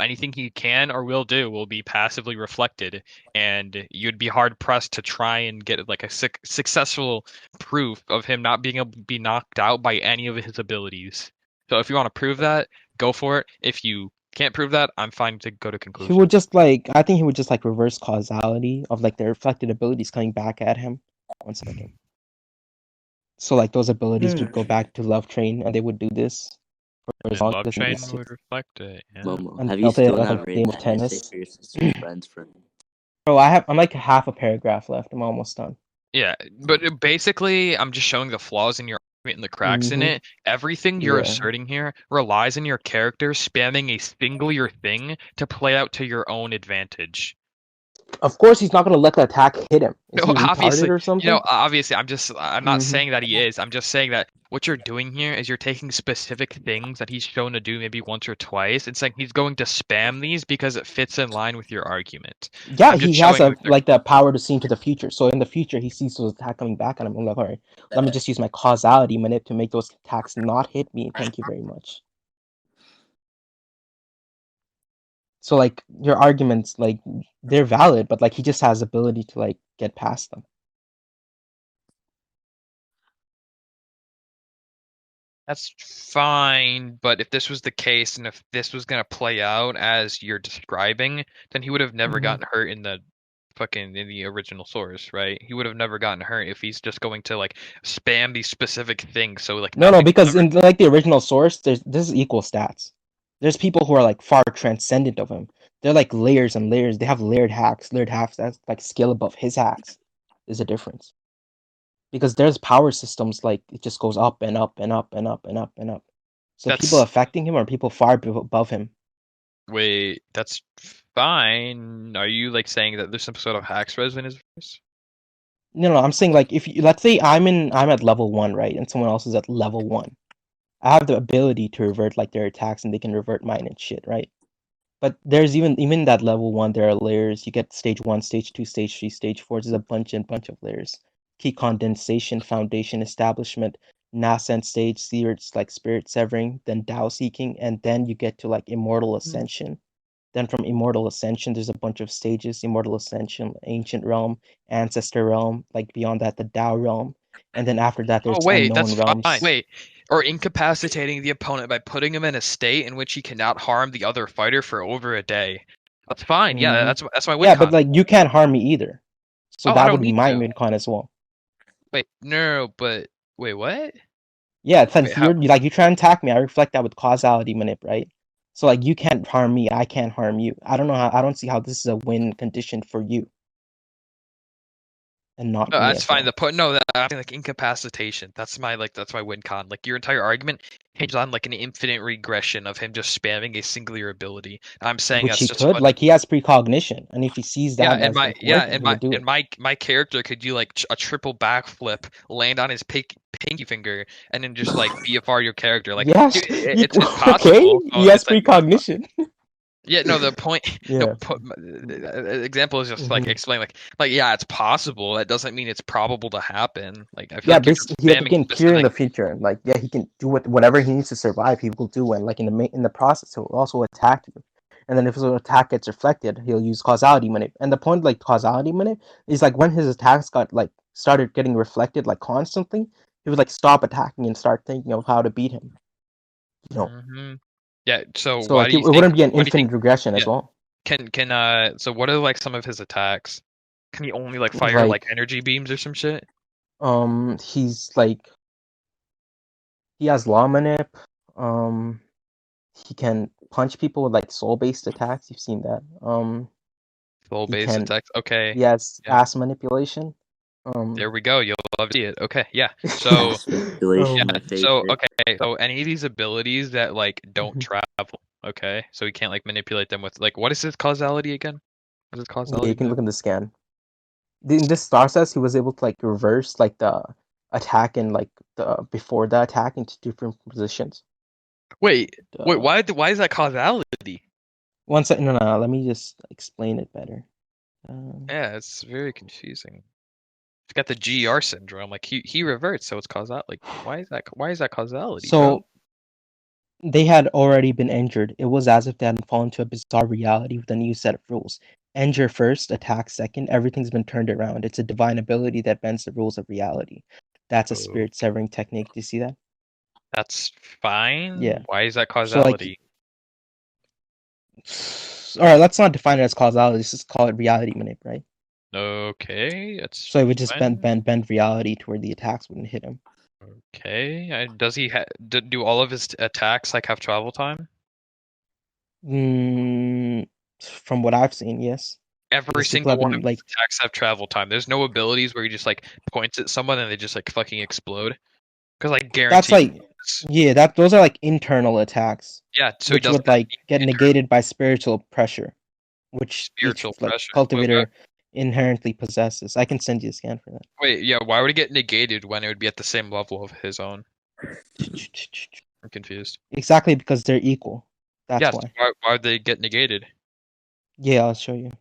anything he can or will do will be passively reflected, and you'd be hard pressed to try and get like a successful proof of him not being able to be knocked out by any of his abilities. So if you want to prove that, go for it. If you can't prove that, I'm fine to go to conclusion. He would just like I think he would just like reverse causality of like the reflected abilities coming back at him. 1 second. So like those abilities would go back to Love Train and they would do this for as And long love as it chain needs to. would reflect it. Yeah. Momo, have you Until they still like not a written game of that essay tennis. for your sister's friend's friend? Bro, I'm like half a paragraph left. I'm almost done. Yeah, but basically, I'm just showing the flaws in your argument and the cracks in Mm-hmm. it. Everything you're Yeah. asserting here relies on your character spamming a singular thing to play out to your own advantage. Of course, he's not gonna let the attack hit him. Is No, he retarded obviously, or something? obviously, I'm not Mm-hmm. saying that he is. I'm just saying that what you're doing here is you're taking specific things that he's shown to do maybe once or twice and saying he's going to spam these because it fits in line with your argument. Yeah, I'm just he has showing you. like the power to see into the future. So in the future, he sees those attacks coming back, and I'm like, all right, let me just use my causality manip to make those attacks not hit me. Thank you very much. So like your arguments, like they're valid, but like he just has ability to like get past them. That's fine, but if this was the case and if this was gonna play out as you're describing, then he would have never Mhm. gotten hurt in the original source, right? He would have never gotten hurt if he's just going to like spam these specific things, so like No, nothing will because ever. in like the original source, this is equal stats. There's people who are like far transcendent of him. They're like layers and layers. They have layered hacks. Layered hacks that's like skill above his hacks. There's a difference. Because there's power systems like it just goes up and up and up and up and up and up. So people That's affecting him are people far above him. wait, that's fine. Are you like saying that there's some sort of hacks res in his voice? No, I'm saying like if you, let's say I'm at level 1, right, and someone else is at level 1. I have the ability to revert like their attacks and they can revert mine and shit, right? But there's even that level 1, there are layers. You get stage 1, stage 2, stage 3, stage 4. There's a bunch of layers. Key condensation, foundation establishment, nascent stage, spirits like spirit severing, then Dao seeking, and then you get to like immortal ascension. Then from immortal ascension, there's a bunch of stages: immortal ascension, ancient realm, ancestor realm, like beyond that, the Dao realm. And then after that, there's Oh wait, unknown that's fine. realms. Wait, or incapacitating the opponent by putting him in a state in which he cannot harm the other fighter for over a day. That's fine. Yeah, Mhm. that's my win Yeah, but con. like you can't harm me either. So Oh, I that don't would be need my to. win con as well. Wait, no, but wait, what? Yeah, Wait, since how? like you try and attack me, I reflect that with causality manip, right? So like you can't harm me, I can't harm you. I don't see how this is a win condition for you and not me That's as fine. well. The put no, that I think like incapacitation. That's my win con. Like your entire argument hinges on like an infinite regression of him just spamming a singular ability. I'm saying Which that's he just could, like he has precognition, and if he sees that as like working, he would do it. my character could do like a triple backflip, land on his pinky finger, and then just like BFR your character. Like Yeah, dude, you, it's okay, possible. he Oh, has precognition. yeah, no, the point, no, Yeah. example is just like Mhm. explain like yeah, it's possible. That doesn't mean it's probable to happen. Like I feel Yeah, like you're just basically, he spamming can cure in specific. the future. Like, yeah, he can do whatever he needs to survive. He will do, and like in the process, he'll also attack you. And then if his attack gets reflected, he'll use causality manip. And the point, like causality manip, is like when his attacks got like started getting reflected like constantly, he would like stop attacking and start thinking of how to beat him. You know, Hmm. Yeah. So so why like do it you think? wouldn't be an Why do you think? infinite regression as Yeah. well. Can so what are like some of his attacks? Can he only like fire Like like energy beams or some shit? he's like he has law manip. Um, he can punch people with like soul based attacks. You've seen that. Full He base can. attacks. Okay. He has Yeah. ass manipulation. There we go. You'll love to see it. Okay. Yeah. So Ass manipulation, yeah. my So favorite. okay. So any of these abilities that like don't Mhm. travel. Okay. So he can't like manipulate them with like what is his causality again? What is Yeah, causality you can again? look in the scan. In this star says he was able to like reverse like the attack and like the before the attack into different positions. Wait. Wait. Uh, Why is that causality? one second, no, let me just explain it better. Um, Yeah, it's very confusing. He's got the GR syndrome. Like he reverts, so it's causal. Like why is that causality, bro? so they had already been injured. It was as if they had fallen into a bizarre reality with a new set of rules. Injure first, attack second. Everything's been turned around. It's a divine ability that bends the rules of reality. That's a Oh, spirit severing technique. Do you see that? that's fine. Yeah. Why is that So like, causality? all right, let's not define it as causality. Let's just call it reality manip, right? Okay, that's So it would just fine. bend reality to where the attacks wouldn't hit him. Okay. Does he do all of his attacks like have travel time? From what I've seen, yes. Every Because people single have one of been his like, attacks have travel time. There's no abilities where he just like points at someone and they just like fucking explode. Because I that's guarantee you, like, yeah, those are like internal attacks, yeah. So he which doesn't would have like get negated by spiritual pressure, which each spiritual like pressure. What was that? cultivator inherently possesses. I can send you a scan for that. Wait, yeah. Why would it get negated when it would be at the same level of his own? I'm confused. Exactly because they're equal. That's Yes. why. Why would they get negated? Yeah, I'll show you.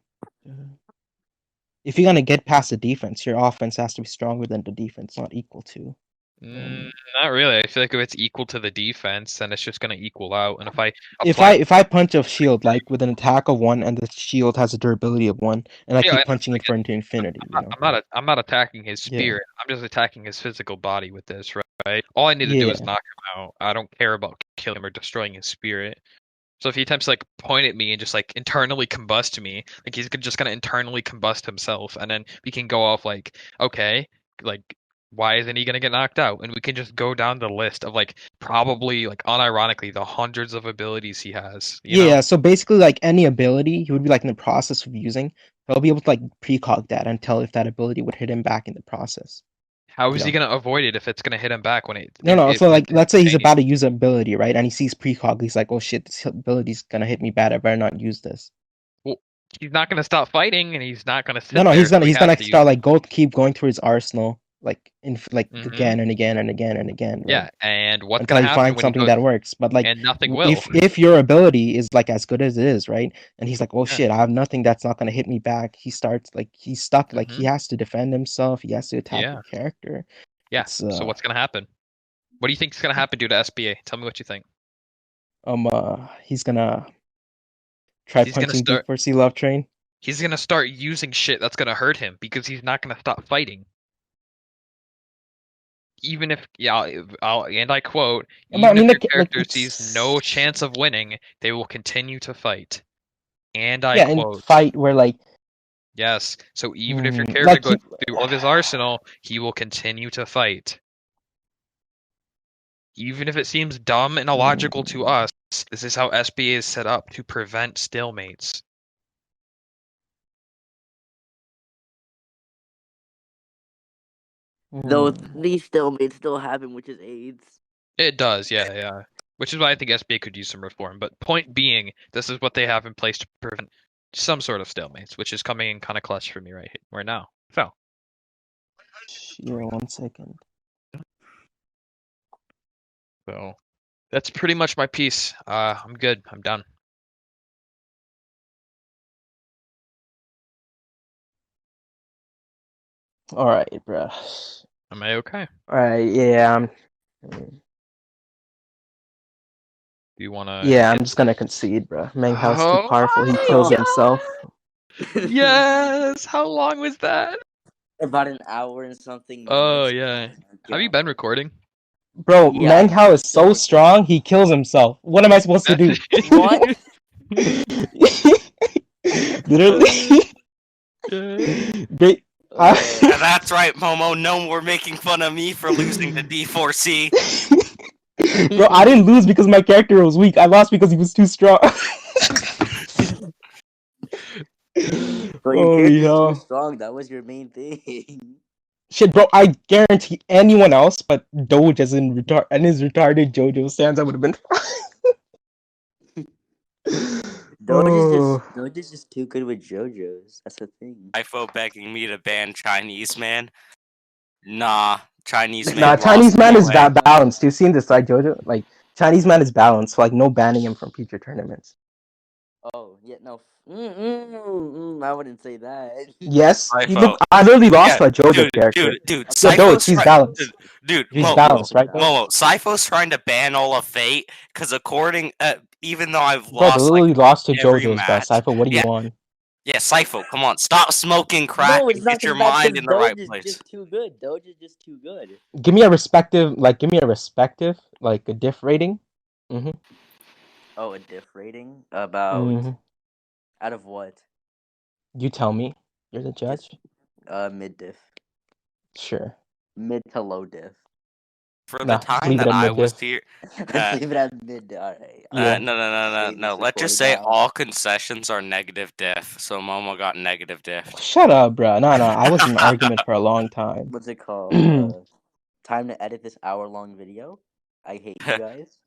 If you're gonna get past the defense, your offense has to be stronger than the defense, not equal to. Not really. I feel like if it's equal to the defense, then it's just gonna equal out. And if I If apply, I punch a shield like with an attack of 1 and the shield has a durability of 1, and I yeah, keep and punching it for into infinity, you know? I'm not attacking his Yeah. spirit. I'm just attacking his physical body with this, right? All I need to do is Yeah. knock him out. I don't care about killing him or destroying his spirit. So if he attempts to like point at me and just like internally combust me, like he's just gonna internally combust himself, and then we can go off like, okay, like why isn't he gonna get knocked out? And we can just go down the list of like probably like unironically the hundreds of abilities he has. You know? Yeah, so basically like any ability he would be like in the process of using, he'll be able to like precog that and tell if that ability would hit him back in the process. How You is he know? gonna avoid it if it's gonna hit him back when it No, no, if so it's like let's say he's instantaneous? about to use an ability, right? And he sees precog, he's like, oh shit, this ability's gonna hit me bad, I better not use this. Well, he's not gonna stop fighting, and he's not gonna No, sit no, there, so he he's has gonna to use start it. like keep going through his arsenal, like Hmm. again and again and again and again, right? Yeah, and what's Until gonna he happen finds when he something goes? that works. But like, And nothing will. if your ability is like as good as it is, right? And he's like, oh Yeah. shit, I have nothing that's not gonna hit me back. He starts like he's stuck, like he Hmm. has to defend himself. He has to attack Yeah. your character. Yeah. It's So what's gonna happen? What do you think is gonna happen due to SBA? Tell me what you think. he's gonna try He's gonna punching start. D4C Love Train. He's gonna start using shit that's gonna hurt him because he's not gonna stop fighting. Even if, yeah, and I quote, But I even if mean, your like character sees no it's chance of winning, they will continue to fight. And I yeah, in quote, fight where like yes, so even if your character like goes through all of his arsenal, he will continue to fight. Even if it seems dumb and illogical to us, this is how SBA is set up to prevent stalemates. Though these stalemates still happen, which is AIDS. It does, yeah, yeah. Which is why I think SBA could use some reform. But point being, this is what they have in place to prevent some sort of stalemates, which is coming in kind of clutch for me right now. So, yeah, 1 second. so that's pretty much my piece. I'm good. I'm done. All right, bruh. Am I okay? All right, yeah. Do you want to Yeah, I'm hit? just gonna concede, bro. Meng Hao's too Oh powerful. He kills my himself. God! Yes! How long was that? About an hour and something Oh minutes. yeah. Have you Yeah. been recording? Bro, Yeah. Meng Hao is so strong, he kills himself. What am I supposed to do? What? Literally. They, Yeah, that's right, Momo. No more making fun of me for losing to D4C. Bro, I didn't lose because my character was weak. I lost because he was too strong. Bro, your Holy character's too hell. strong. That was your main thing. Shit, bro, I guarantee anyone else but Doge as in and his retarded JoJo stands, I would have been fine. Doge is just too good with JoJo's. That's the thing. Ifo begging me to ban Chinese man. Nah, Chinese Nah, man Chinese lost man is anyway. balanced. You've seen this, right, JoJo? Like, Chinese man is balanced, so, like, no banning him from future tournaments. Oh, yeah, no. I wouldn't say that. Yes, Ifo. I literally lost my JoJo character. Dude, Yeah, Doge, Sypho's he's balanced. He's balanced, right, Doge? Momo, Sypho's trying to ban all of Fate, because according, even though I've Bro, they lost, literally lost to every JoJo's best. match. Cypher, what do you Yeah, want? yeah, Sypho, come on, stop smoking crack No, it's and not get your because mind in the right Doge is place. just too good. Doge is just too good. Give me a respective, like a diff rating. Mm-hmm. Oh, a diff rating? About... Out of what? You tell me. You're the judge. Mid diff. Sure. Mid to low diff. For the Nah, just time leave it that at I mid was diff. here, Let's leave it at mid. All right. Yeah. no. Let's just say all concessions are negative diff. So Momo got negative diffed. Shut up, bro. No, I was in an argument for a long time. What's it called? Time to edit this hour-long video. I hate you guys.